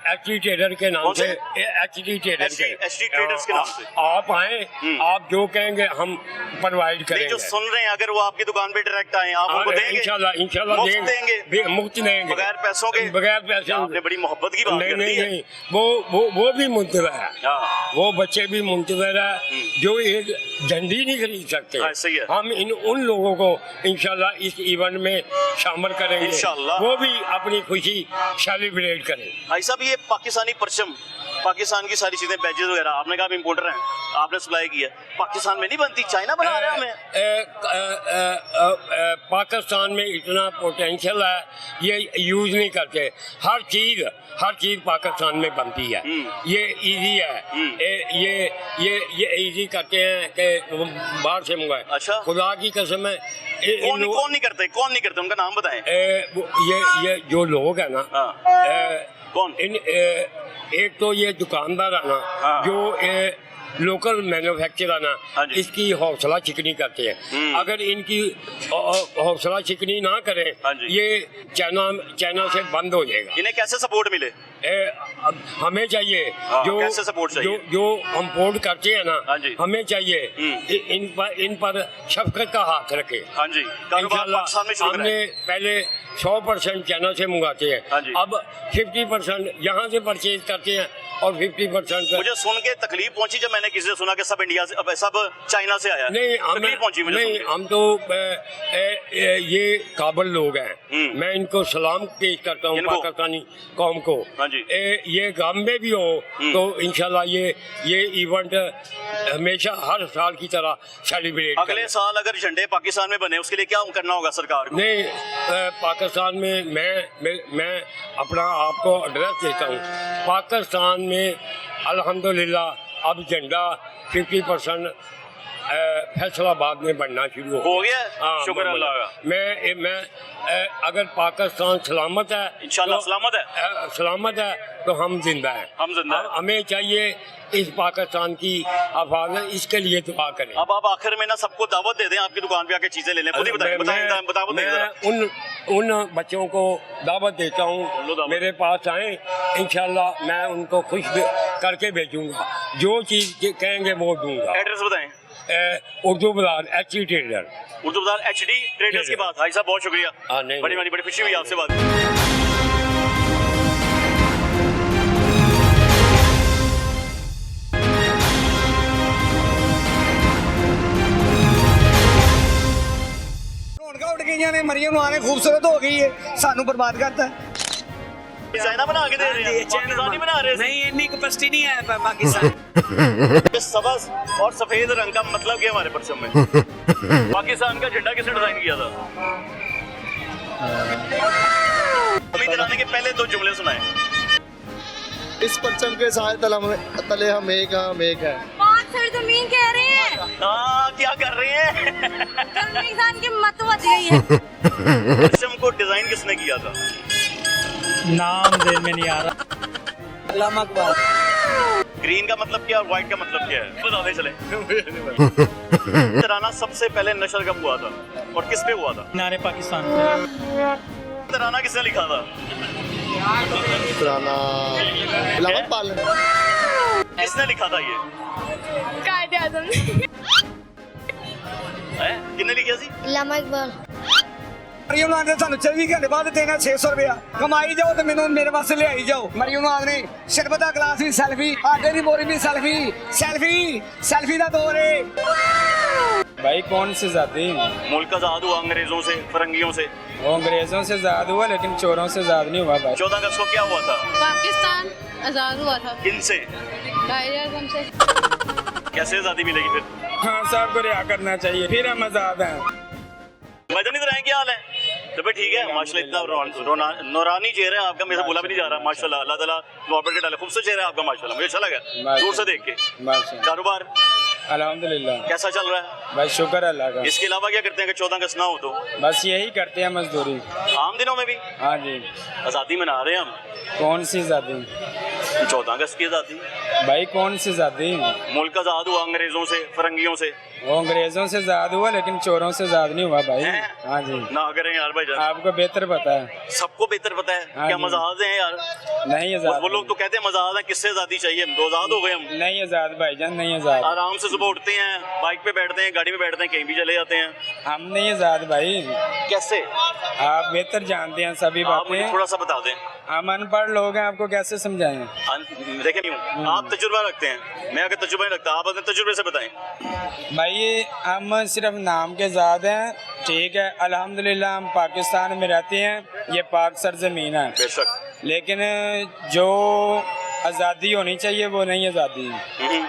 एचडी ट्रेडर के नाम से। एचडी ट्रेडर्स के नाम से आप आए, आप जो कहेंगे हम प्रोवाइड करेंगे। जो सुन रहे हैं, अगर वो आपकी दुकान पे डायरेक्ट आए, आप उनको देंगे? इंशाल्लाह देंगे, मुफ्त देंगे, बगैर पैसों के। बगैर पैसे। आपने बड़ी मोहब्बत की बात कर दी है। नहीं, वो भी मुंतज़र है, वो बच्चे भी मुंतज़र है जो एक झंडी नहीं खरीद सकते। हम उन लोगों को इंशाल्लाह इस इवेंट में शामिल करेंगे, इंशाल्लाह वो भी अपनी खुशी सेलिब्रेट करें। भाई साहब, ये पाकिस्तानी परचम, पाकिस्तान की सारी चीजें, बैजेस वगैरह, आपने कहा इम्पोर्टर हैं, आपने सप्लाई किया, पाकिस्तान में नहीं बनती, चाइना बना रहा है हमें। पाकिस्तान में इतना पोटेंशियल है, ये यूज नहीं करते। हर चीज पाकिस्तान में बनती है। ये इजी है, ये इजी करते हैं कि बाहर से मंगाए। अच्छा, खुदा की कसम है। कौन नहीं करते उनका नाम बताएं। ये जो लोग है ना, कौन एक तो ये दुकानदार है ना, जो लोकल मैन्युफैक्चरर ना इसकी हौसला चिकनी करते हैं। अगर इनकी हौसला चिकनी ना करें ये चाइना से बंद हो जाएगा। इन्हें कैसे सपोर्ट मिले? हमें चाहिए कैसे सपोर्ट चाहिए? जो इम्पोर्ट करते हैं ना हमें चाहिए इन पर शफकत का हाथ रखे। हाँ जी, हमने पहले 100% चाइना से मंगाते हैं, अब 50% यहाँ से परचेज करते हैं और 50% मुझे सुन के तकलीफ पहुंची जब मैंने किसी से सुना कि सब इंडिया से, अब सब चाइना से आया। नहीं तकलीफ पहुंची मुझे नहीं, हम तो ये काबिल लोग हैं, मैं इनको सलाम पेश करता हूँ पाकिस्तानी कौम को। ये गम में भी हो तो इंशाल्लाह ये इवेंट हमेशा हर साल की तरह सेलिब्रेट अगले साल अगर झंडे पाकिस्तान में बने उसके लिए क्या करना होगा सरकार को? नहीं, पाकिस्तान में मैं अपना आपको एड्रेस देता हूँ। पाकिस्तान में अल्हम्दुलिल्लाह अब झंडा 50% फैसलाबाद में बनना शुरू हो गया। शुक्र अल्लाह का। मैं अगर पाकिस्तान सलामत है इंशाल्लाह, सलामत है तो हम जिंदा हैं। हमें चाहिए इस पाकिस्तान की हिफाजत, इसके लिए दुआ करें। अब आप आखिर में ना सबको दावत दे दें, आपकी दुकान पे आके चीजें ले लें। खुद ही मैं उन बच्चों को दावत देता हूँ मेरे पास आए, इंशाल्लाह मैं उनको खुश करके भेजूंगा, जो चीज कहेंगे वो दूंगा। एड्रेस बताएं। उर्दू बाजार HD ट्रेडर, उर्दू बाजार HD ट्रेडर्स की बात। भाई साहब बहुत शुक्रिया, बड़ी खुशी हुई आपसे बात। उठ गई ने मरियम आने खूबसूरत हो गई है, सानू बर्बाद करता है। चाइना बना के दे रहे हैं, पाकिस्तानी बना रहे हैं। नहीं इतनी कैपेसिटी नहीं है पाकिस्तान। सब्ज और सफेद रंग का मतलब क्या हमारे परचम में? पाकिस्तान का झंडा किसने डिजाइन किया था? उम्मीद आने के पहले 2 जुमले सुनाए। इस परचम के तले हम एक हैं। जमीन कह रहे हैं। क्या कर रहे हैं? इंसान की मत बच गई है। परचम को डिजाइन किसने किया था? नाम देर में नहीं आ रहा। अल्लामा इकबाल। ग्रीन का मतलब क्या और व्हाइट का मतलब क्या है बताते चले। तराना सबसे पहले नशर कब हुआ था और किस पे हुआ था? नारे पाकिस्तान पे। तराना किसने लिखा था? तराना किसने लिखा था ये? कायदे आज़म। किसने लिखा सी? अल्लामा इकबाल। मरियम नाथ ने सानू 24 घंटे बाद देना 600 रुपया कमाई जाओ तो मैनू मेरे वास्ते ले आई जाओ। मरियम नाथ ने शरबत दा गिलास भी सेल्फी, आटे दी बोरी भी सेल्फी दा दौर है। भाई कौन सी जाती? मुल्क आजाद हुआ अंग्रेजों से, फिरंगियों से। वो अंग्रेजों से आजाद हुआ लेकिन चोरों से आजाद नहीं हुआ भाई। 14 अगस्त को क्या हुआ था? पाकिस्तान आजाद हुआ था। किन से? कायदे आज़म से। कैसे आजादी मिलेगी फिर? हाँ साहब को रिहा करना चाहिए, फिर हम आजाद हैं। मदन इधर आए, क्या हाल है? तो भाई ठीक है माशाल्लाह, इतना नूरानी चेहरा है आपका, मेरे से बोला भी नहीं जा रहा माशाल्लाह। अल्लाह ताला मोहब्बत के डाले, खूबसूरत चेहरा है आपका माशाल्लाह, मुझे अच्छा लगा दूर से देख के। कारोबार अल्हम्दुलिल्लाह कैसा चल रहा है? भाई शुक्र अल्लाह का। इसके अलावा क्या करते हैं कि 14 अगस्त ना हो तो? बस यही करते हैं मजदूरी। आम दिनों में भी? हाँ जी। आज़ादी मना रहे हैं हम। कौन सी आज़ादी? 14 अगस्त की आज़ादी। भाई कौन सी आज़ादी? मुल्क आजाद हुआ अंग्रेजों से, फिरंगियों से। वो अंग्रेजों से आजाद हुआ लेकिन चोरों से आजाद नहीं हुआ भाई। हाँ जी। ना करें यार भाई जान। आपको बेहतर पता है। सबको बेहतर पता है। हाँ क्या मजाज हैं यार? नहीं आजाद। वो लोग तो कहते हैं मजाज है, किससे आजादी चाहिए? हम तो आजाद हो गए हम। नहीं आजाद भाईजान, नहीं आजाद। आराम से सुबह उठते हैं, बाइक पे बैठते हैं, गाड़ी में बैठते हैं, कहीं भी चले जाते हैं। हम नहीं आजाद भाई। कैसे? आप बेहतर जानते हैं सभी बातें। थोड़ा सा बता दें। हम अनपढ़ लोग हैं, आपको कैसे समझाएं? देखें आप तजुर्बा रखते हैं, मैं अगर तजुर्बा नहीं रखता, आप अपने तजुर्बे से बताएं। भाई हम सिर्फ नाम के ज़ाद हैं, ठीक है। अल्हम्दुलिल्लाह हम पाकिस्तान में रहते हैं, ये पाक सरजमीन है बेशक, लेकिन जो आज़ादी होनी चाहिए वो नहीं आज़ादी।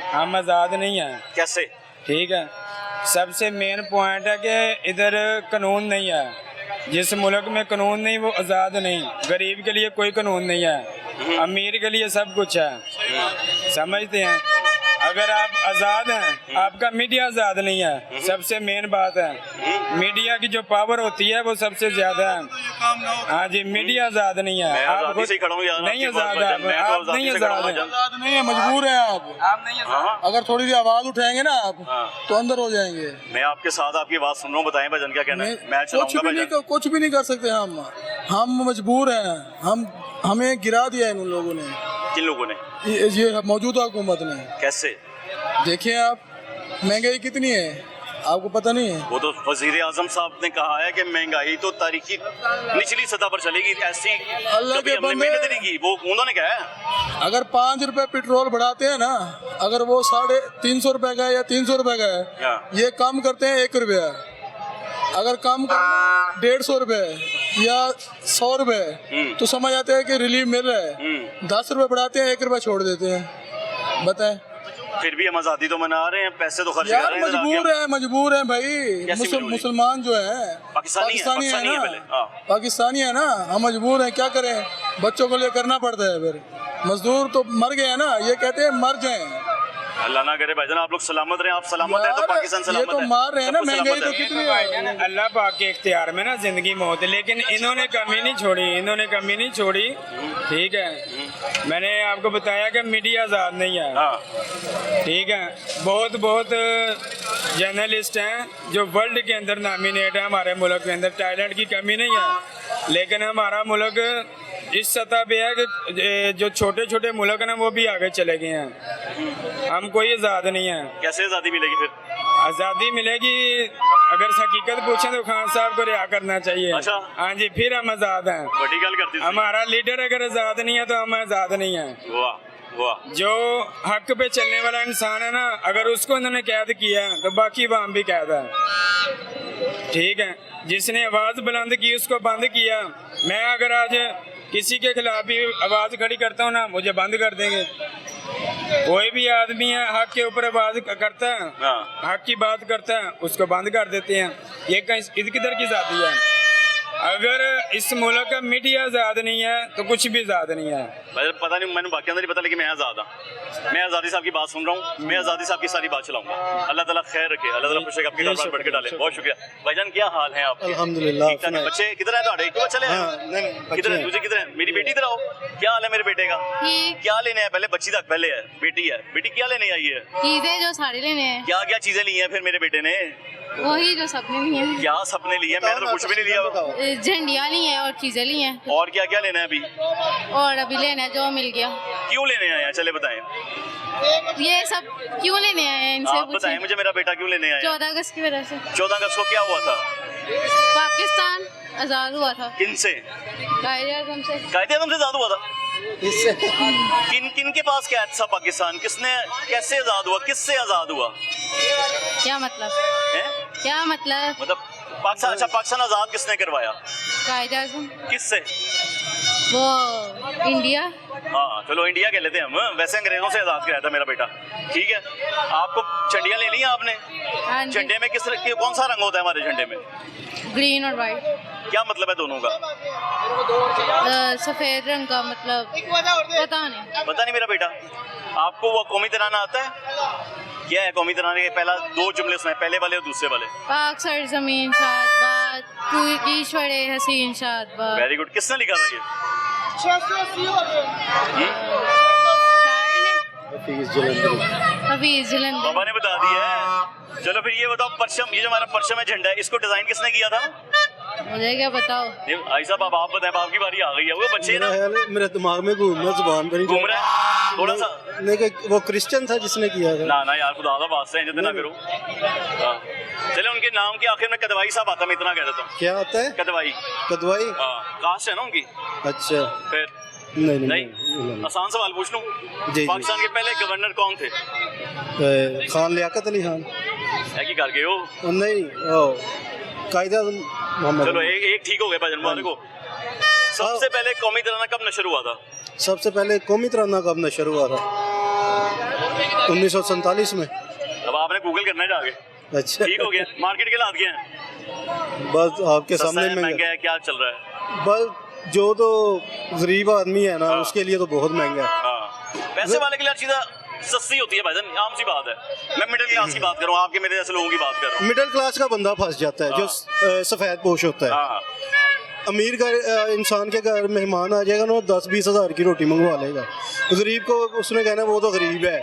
हम आज़ाद नहीं हैं। कैसे? ठीक है, सबसे मेन पॉइंट है कि इधर कानून नहीं है। जिस मुल्क में कानून नहीं वो आज़ाद नहीं। गरीब के लिए कोई कानून नहीं है, अमीर के लिए सब कुछ है, समझते हैं। अगर आप आज़ाद हैं, आपका मीडिया आज़ाद नहीं है, सबसे मेन बात है। मीडिया की जो पावर होती है वो सबसे ज़्यादा है। काम ना हो। हाँ जी, मीडिया आजाद नहीं है। मैं आप आजादी से ही खड़ा हूँ यार, नहीं आपके पास आजाद, भाईजान, मैं तो आप आजादी नहीं से खड़ा हूँ आजाद भाईजान। आजाद नहीं है, मजबूर है आप नहीं आजाद। अगर थोड़ी सी आवाज उठाएंगे ना आप हाँ। तो अंदर हो जाएंगे। मैं आपके साथ आपकी बात सुन रहा हूँ, बताएं भाईजान क्या कहना है। मैं चलाऊंगा कुछ भी नहीं कर सकते हम मजबूर हैं। हमें गिरा दिया है इन लोगों ने, किन लोगों ने, ये मौजूदा हुकूमत ने। कैसे? देखिए आप, महंगाई कितनी है आपको पता नहीं है? वो तो वजीर आजम साहब ने कहा है कि महंगाई तो तारीखी निचली सतह पर चलेगी, ऐसी अल्लाह कभी के हमने बंदे। मेहनत नहीं की, वो उन्होंने कहा है। अगर 5 रुपए पेट्रोल बढ़ाते हैं ना, अगर वो 350 रुपए का है या 300 रुपए का हाँ। है, ये कम करते हैं 1 रुपया। अगर कम करना 150 रुपए या 100 रुपए तो समझ आते हैं कि रिलीफ मिल रहा है। 10 रुपए बढ़ाते हैं, 1 रुपया छोड़ देते हैं। बताएं, फिर भी हम आजादी तो मना रहे हैं, पैसे तो खर्च कर यार रहे हैं। मजबूर है भाई। कैसे मुसलमान जो है पाकिस्तानी है ना, पहले। हाँ। पाकिस्तानी है ना, हम मजबूर हैं, क्या करें, बच्चों को लिए करना पड़ता है। फिर मजदूर तो मर गए हैं ना, ये कहते हैं मर जाएं। अल्लाह ना करे भाईजान, आप लोग सलामत रहे, आप सलामत है तो पाकिस्तान ये सलामत तो है। मार रहे हैं ना, सबको महंगाई तो सलामत है। कितनी भाईजान, अल्लाह पाक के इख्तियार में ना जिंदगी मौत है, लेकिन इन्होंने कमी नहीं छोड़ी, इन्होंने कमी नहीं छोड़ी। ठीक है, मैंने आपको बताया कि मीडिया आज़ाद नहीं है। हाँ। ठीक है, बहुत जर्नलिस्ट हैं जो वर्ल्ड के अंदर नॉमिनेट है। हमारे मुल्क के अंदर टैलेंट की कमी नहीं है, लेकिन हमारा मुल्क इस सतह पे है कि जो छोटे छोटे मुल्क हैं ना, वो भी आगे चले गए हैं। हम कोई आज़ाद नहीं है। कैसे आजादी मिलेगी फिर? आज़ादी मिलेगी, अगर हकीकत पूछें तो खान साहब को रिहा करना चाहिए। अच्छा। हाँ जी, फिर हम आज़ाद हैं। बड़ी गल करती थी। हमारा लीडर अगर आज़ाद नहीं है तो हम आज़ाद नहीं हैं। वाह वाह। जो हक पे चलने वाला इंसान है ना, अगर उसको उन्होंने कैद किया तो बाकी वाम भी कैद है। ठीक है, जिसने आवाज़ बुलंद की उसको बंद किया। मैं अगर आज किसी के खिलाफ भी आवाज़ खड़ी करता हूँ ना, मुझे बंद कर देंगे। कोई भी आदमी है हक के ऊपर आवाज़ करता है, हाँ। हक की बात करता है, उसको बंद कर देते हैं। ये कहीं किधर की आज़ादी है? अगर इस मुल्क का मीडिया आज़ाद नहीं है तो कुछ भी आज़ाद नहीं है। पता नहीं, मैंने बाकी अंदर नहीं पता, लेकिन मैं आज़ाद हूँ। मैं आज़ादी साहब की बात सुन रहा हूँ, मैं आज़ादी साहब की सारी बात चलाऊंगा। अल्लाह ताला खैर रखे, अल्लाह ताला खुश रखे, आपकी दरबार बढ़ के डाले। बहुत शुक्रिया भाईजान। क्या हाल है आपके? अल्हम्दुलिल्लाह। ठीक ठाक। बच्चे किधर है ਤੁਹਾਡੇ? क्यों चले किधर है? तुझे किधर है? मेरी बेटी इधर आओ। क्या हाल है मेरे बेटे का? क्या लेने है? पहले बच्ची तक पहले है, बेटी है। बेटी क्या लेने आई है? चीजें जो साड़ी लेने हैं, क्या क्या चीजें ली हैं फिर मेरे बेटे ने? वही जो सपने लिए हैं। क्या सपने लिए हैं? मैंने तो कुछ भी नहीं लिया। झंडियाँ ली हैं और चीजें ली हैं, और क्या क्या लेना है अभी? और अभी लेना है जो मिल गया। क्यों लेने आए हैं? चले बताएं। ये सब क्यों लेने आए हैं इनसे आप बताएं मुझे, मेरा बेटा क्यों लेने आया? 14 अगस्त की वजह से। 14 अगस्त को क्या हुआ था? पाकिस्तान आजाद हुआ था। किन से? कायदे आज़म से। कायदे आज़म से आजाद हुआ था? किन किन के पास कैद था पाकिस्तान? किसने, कैसे आजाद हुआ, किससे आजाद हुआ? क्या मतलब? क्या मतलब पाकिस्तान, अच्छा पाकिस्तान आजाद किसने करवाया? कायदे आज़म। किससे? वो इंडिया। हाँ चलो इंडिया कह लेते हैं हम, वैसे अंग्रेजों से आजाद कराया था मेरा बेटा। ठीक है, आपको झंडियाँ ले ली हैं आपने? हाँ जी। झंडे में कौन सा रंग होता है हमारे झंडे में? ग्रीन और वाइट। क्या मतलब है दोनों का? सफेद रंग का मतलब पता नहीं मेरा बेटा। आपको वो कौमी तराना आता है? क्या है कौमी तराने के? पहला 2 जुमले सुनाए, पहले वाले और दूसरे वाले। पाक सर जमीन शाद तू ईश्वरे हसीन शाद। Very good. किसने लिखा था ये? हफीज जलंधर। बाबा ने बता दिया है। चलो फिर ये बताओ, परचम, ये जो हमारा परचम है, झंडा है, इसको डिजाइन किसने किया था? मुझे क्या बताओ। आई साहब अब आप बताएं, आपकी बारी आ गई है। वो बच्चे ना मेरे दिमाग में जुबान पर घूम रहा है थोड़ा सा। नहीं, वो क्रिश्चियन था जिसने किया था। ना यार, खुदा का वास्ता है, जितना ना करो। चले, उनके नाम के आखिर में कदवाई साहब आता है, मैं इतना कह देता हूँ। क्या आता है? कदवाई। कदवाई? कास्ट है ना उनकी। अच्छा। फिर नहीं, आसान सवाल पूछ लूं। पाकिस्तान के पहले गवर्नर कौन थे? खान लियाकत अली खान। है कि कर गए हो? नहीं, कायदा मोहम्मद। चलो एक ठीक हो गया भाईजान, मुबारक हो। सबसे पहले कौमी तराना कब नशर हुआ था? सबसे पहले कौमी तराना कब नशर हुआ था? 1947 में। अब आपने गूगल करना है जाके। अच्छा, ठीक हो गया। मार्केट के लाद गए हैं? बस आपके सामने महंगा है, क्या चल रहा है? बस जो तो गरीब आदमी है ना, उसके लिए तो बहुत महंगा है। हाँ, पैसे वाले के लिए हर चीज़ सस्ती होती है भाईजान, आम सी बात है। मैं मिडिल क्लास की बात कर रहा हूँ, आपके मेरे जैसे लोगों की बात कर रहा हूँ। मिडिल क्लास का बंदा फंस जाता है जो सफेद पोश होता है। अमीर का इंसान के घर मेहमान आ जाएगा ना, 10-20 हज़ार की रोटी मंगवा लेगा। गरीब को उसने कहना वो तो गरीब है,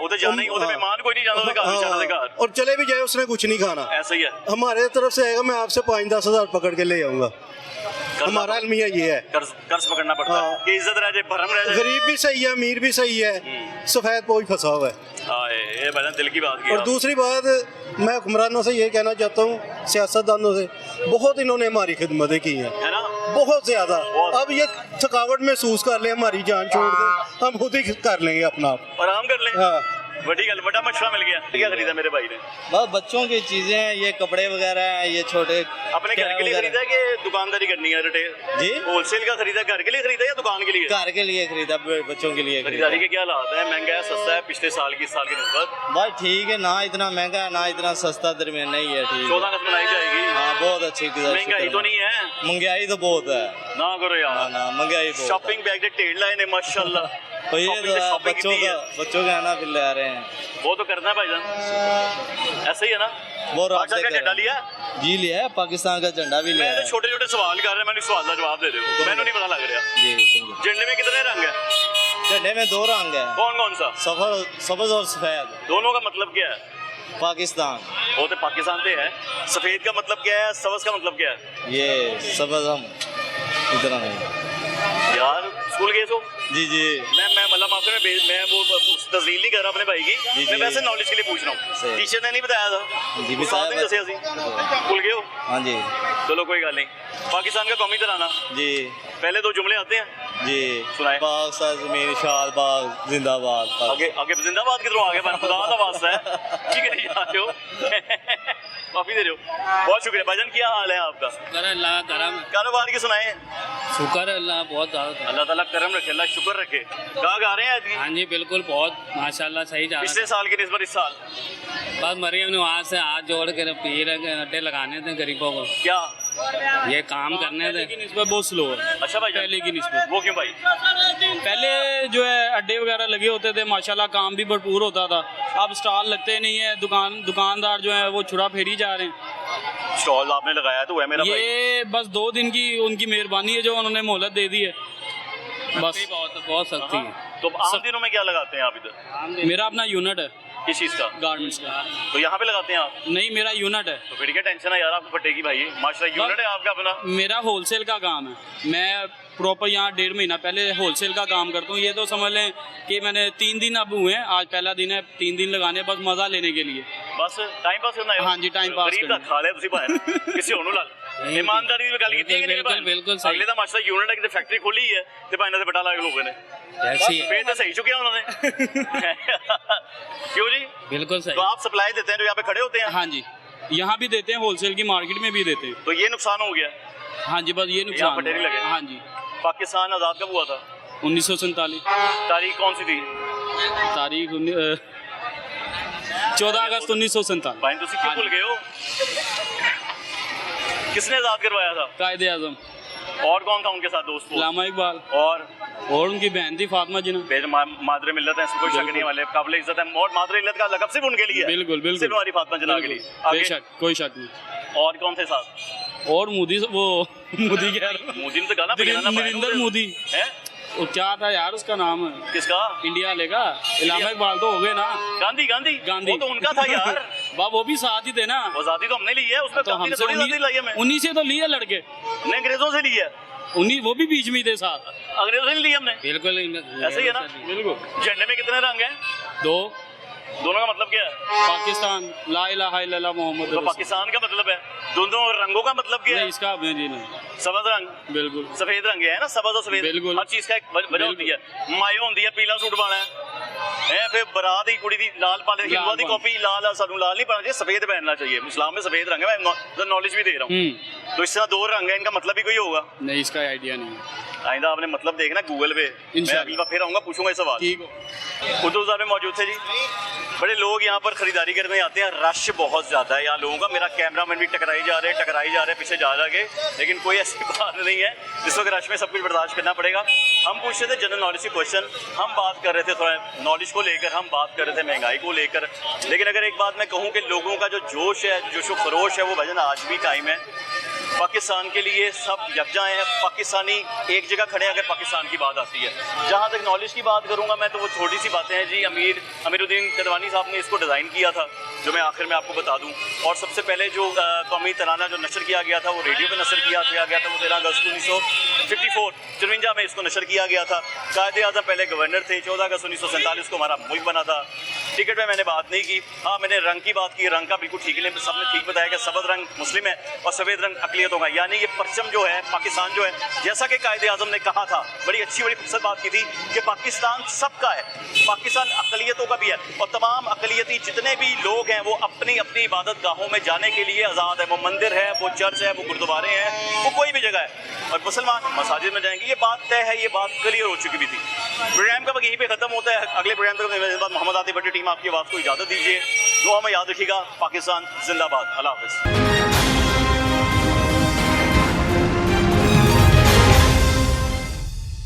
वो तो जाना ही, वो तो मेहमान कोई नहीं जाना घर, और चले भी जाए उसने कुछ नहीं खाना। ऐसा ही है। हमारे तरफ से आएगा, मैं आपसे 5-10 हज़ार पकड़ के ले आऊँगा। हमारा अलमिया ये है, कर्ज पकड़ना पड़ता है कि इज्जत रह जाए, भरम रह जाए। गरीब भी सही है, अमीर भी सही है, सफ़ेद पोश फंसा हुआ है। ये भाईजान दिल की बात की। और दूसरी बात, मैं हुक्मरानों से ये कहना चाहता हूँ, सियासतदानों से, बहुत इन्होंने हमारी खिदमतें की हैं, है ना, बहुत ज़्यादा। अब ये थकावट महसूस कर ले, हमारी जान छोड़ दे, हम खुद ही कर लेंगे अपना आप, आराम कर लें। हाँ, बड़ी गल, बड़ा मशवरा मिल गया। क्या खरीदा मेरे भाई ने? बस बच्चों की चीज़ें हैं, ये कपड़े वगैरह हैं, ये छोटे। अपने घर के लिए खरीदा है कि दुकानदारी करनी है? रिटेल जी, होलसेल का खरीदा, घर के लिए खरीदा या दुकान के लिए? घर के लिए खरीदा, बच्चों के लिए खरीदारी के क्या हालात है? महंगा है, सस्ता है पिछले साल की, इस साल की निस्बत? बस ठीक है, ना इतना महंगा है ना इतना सस्ता, दरमियाना ही है। ठीक 14 अगस्त मनाई जाएगी। हाँ, बहुत अच्छी। महंगाई तो नहीं है? महंगाई तो बहुत है ना करो यार, ना महंगाई बहुत। शॉपिंग बैग के ढेर लाए ने माशाल्लाह। तो ये तो बच्चों का आना फिर ले आ रहे हैं, वो तो करना है भाईजान, ऐसा ही है ना। वो पाकिस्तान का झंडा लिया? जी लिया है, पाकिस्तान का झंडा भी लिया है। छोटे छोटे सवाल कर रहे हैं, मैंने सवाल का जवाब दे दो, मैंने नहीं पता लग रहा। जी, झंडे में कितने रंग है? झंडे में 2 रंग है। कौन कौन सा? सफेद और सफेद। दोनों का मतलब क्या है? पाकिस्तान, वो तो पाकिस्तान से है। सफेद का मतलब क्या है, सब्ज का मतलब क्या है? ये सफेद हम इतना नहीं यार। स्कूल गए सो? जी जी। मैं मतलब आपसे मैं वो तस्दील नहीं कर रहा अपने भाई की, मैं वैसे नॉलेज के लिए पूछ रहा हूँ। टीचर ने नहीं बताया था? जी बताया। स्कूल गए हो? हाँ जी। चलो कोई गल नहीं। पाकिस्तान का कौमी तराना जी, पहले 2 जुमले आते हैं जी, सुनाए। पाकिस्तान ज़मीन शाबाद जिंदाबाद। आगे आगे जिंदाबाद किधरों आगे, पर खुदा का वास्ता है, ठीक है जा रहे हो माफी दे रहे हो। बहुत शुक्रिया भाईजान, क्या हाल है आपका? अल्लाह करम, कारोबार की सुनाए। शुक्र अल्लाह, बहुत ज़्यादा। अल्लाह ताला करम रखे, अल्लाह शुक्र रखे। कहाँ गा रहे हैं? हाँ जी बिल्कुल, बहुत माशाल्लाह सही जा रहा है। पिछले साल की निस्बत इस साल बस मरियम नवाज से हाथ जोड़ के पीर अड्डे लगाने थे गरीबों को, क्या ये काम करने थे। की निस्बत बहुत स्लो है। अच्छा भाई, पहले की निस्बत। वो क्यों भाई? पहले जो है अड्डे वगैरह लगे होते थे, माशाल्लाह काम भी भरपूर होता था। अब स्टॉल लगते नहीं है, दुकानदार जो है वो छुरा फेरी जा रहे हैं। स्टॉल आपने लगाया तो है मेरा भाई। ये बस 2 दिन की उनकी मेहरबानी है जो उन्होंने मोहलत दे दी है, बस बहुत सख्ती है। तो आम दिनों में क्या लगाते हैं आप इधर? मेरा अपना यूनिट है। किस चीज़ का? गारमेंट्स का। तो यहाँ पे लगाते हैं आप? नहीं, मेरा यूनिट है। तो फिर क्या टेंशन है यार, आपको फटेगी भाई, माशाल्लाह यूनिट है आपका अपना। मेरा होलसेल का काम है, मैं प्रॉपर यहाँ 1.5 महीना पहले होलसेल का काम करता हूँ। ये तो समझ लें कि मैंने 3 दिन अब हुए हैं, आज पहला दिन है, 3 दिन लगाने बस मज़ा लेने के लिए, बस टाइम पास करना है। हाँ जी, टाइम पास करना। खा ले तुसी बाहर किसी होनू लाल ईमानदारी ਦੀ ਗੱਲ ਕੀਤੀ ਹੈ ਕਿ ਨਹੀਂ? बिल्कुल सही। अगले ਦਾ माशाल्लाह यूनिट है कि फैक्ट्री खोली है ਤੇ ਭਾਈ ਨੇ ਬਟਾ ਲਾ ਕੇ ਲੋਗੇ ਨੇ ऐसी है। पेट तो सही चुके हैं उन्होंने क्यों जी? बिल्कुल सही। तो आप सप्लाई देते हैं जो यहाँ पे खड़े होते हैं? हाँ जी, यहाँ भी देते हैं, होलसेल की मार्केट में भी देते हैं। तो ये नुकसान हो गया? हाँ जी, बस ये यहाँ नुकसान फटे नहीं लगे? हाँ जी। पाकिस्तान आज़ाद कब हुआ था? 1947। तारीख कौन सी थी? तारीख 14 अगस्त 1947। भाई तुसी क्यों भूल गए हो? किसने आज़ाद करवाया था? कायदे आजम। और कौन था उनके साथ दोस्त? अल्लामा इकबाल और उनकी बहन थी फातिमा जिन्ना। मादरे मिल्लत है, इसमें कोई शक नहीं, वाले काबिल इज्जत है। और मादरे मिल्लत का लक़ब सिर्फ उनके लिए है। बिल्कुल बिल्कुल, सिर्फ हमारी फातिमा जिन्ना के लिए। बेशक, कोई शक नहीं। और कौन थे साथ? और मोदी, वो मोदी कह रहा हूं, मोदी ने तो गाना बजाना ना, नरेंद्र मोदी है वो क्या था यार उसका नाम? किसका? इंडिया लेगा। अल्लामा इकबाल तो हो गए ना। गांधी गांधी गांधी वो तो उनका था यार। वो भी साथ ही थे ना। आजादी तो हमने ली है, उसमें तो गांधी ने थोड़ी आजादी लाई है। हमें उन्हीं से तो लिए लड़के, हमने अंग्रेजों से ली है। उन्हीं, वो भी बीच में थे साथ, अंग्रेजों से ली हमने। बिल्कुल ऐसे ही है ना? बिल्कुल। झंडे में कितने रंग हैं? 2। दोनों का मतलब क्या है? पाकिस्तान, ला इलाहा इल्लल्लाह मोहम्मद तो पाकिस्तान का मतलब है। दोनों रंगों का मतलब क्या है? इसका जी नहीं, सफेद रंग, बिल्कुल सफेद रंग है ना, सफेद और सफेद, बिल्कुल। हर चीज का एक वजह होती है। मायो होती है पीला सूट पाना है, फिर बरात की कुड़ी दी लाल पाने, हिंदुआ की कॉपी लाल, सानू लाल नहीं पाना चाहिए, सफेद पहनना चाहिए। इस्लाम में सफेद रंग है, मैं नॉलेज भी दे रहा हूँ। तो इस तरह 2 रंग है, इनका मतलब भी कोई होगा? नहीं, इसका आइडिया नहीं है। आइंदा आपने मतलब देखना गूगल पे, मैं अगली बार फिर आऊंगा, पूछूंगा ये सवाल। ठीक हो। उर्दू में मौजूद थे जी। बड़े लोग यहाँ पर खरीदारी करने आते हैं, रश बहुत ज़्यादा है यहाँ लोगों का। मेरा कैमरामैन भी टकराई जा रहे हैं पीछे जा के, लेकिन कोई ऐसी बात नहीं है। इस वक्त रश में सब कुछ बर्दाश्त करना पड़ेगा। हम पूछ रहे थे जनरल नॉलेज के क्वेश्चन, हम बात कर रहे थे थोड़ा नॉलेज को लेकर, हम बात कर रहे थे महंगाई को लेकर। लेकिन अगर एक बात मैं कहूँ कि लोगों का जो जोश है, जोशो खरोश है, वो वजन आज भी टाइम है। पाकिस्तान के लिए सब यकजा हैं, पाकिस्तानी एक जगह खड़े हैं अगर पाकिस्तान की बात आती है। जहाँ तक नॉलेज की बात करूँगा मैं, तो वो छोटी सी बातें हैं जी। अमीरुद्दीन कदवानी साहब ने इसको डिज़ाइन किया था, जो मैं आखिर में आपको बता दूं। और सबसे पहले जो कौमी तराना जो नशर किया गया था वो रेडियो पे नशर किया गया था, वो 13 अगस्त 1954 में इसको नशर किया गया था। कायदे आज़म पहले गवर्नर थे, 14 अगस्त 1947 को हमारा मुल्क बना था। टिकट में मैंने बात नहीं की, हाँ मैंने रंग की बात की। रंग का बिल्कुल ठीक है, सबने ठीक बताया कि सफ़ेद रंग मुस्लिम है और सफ़ेद रंग अक़लियतों का, यानी ये परचम जो है पाकिस्तान जो है, जैसा कि कायदे आज़म ने कहा था, बड़ी अच्छी बड़ी खूबसूरत बात की थी कि पाकिस्तान सबका है, पाकिस्तान अक़लियतों का भी है और तमाम अक़लियती जितने भी लोग हैं वो अपनी अपनी इबादत गाहों में जाने के लिए आज़ाद है। वो मंदिर है, वो चर्च है, वो गुरुद्वारे हैं, वो कोई भी जगह है, और मुसलमान मसाजिद में जाएंगे। ये बात तय है, ये बात क्लियर हो चुकी भी थी। प्रोग्राम का वक्त यहीं पे ख़त्म होता है। अगले प्रोग्राम तक मोहम्मद आतिफ भट्टी टीम आपकी आवाज़ को इजाज़त दीजिए। दुआ में याद रखिएगा। पाकिस्तान जिंदाबाद। अल्लाह हाफ़िज़।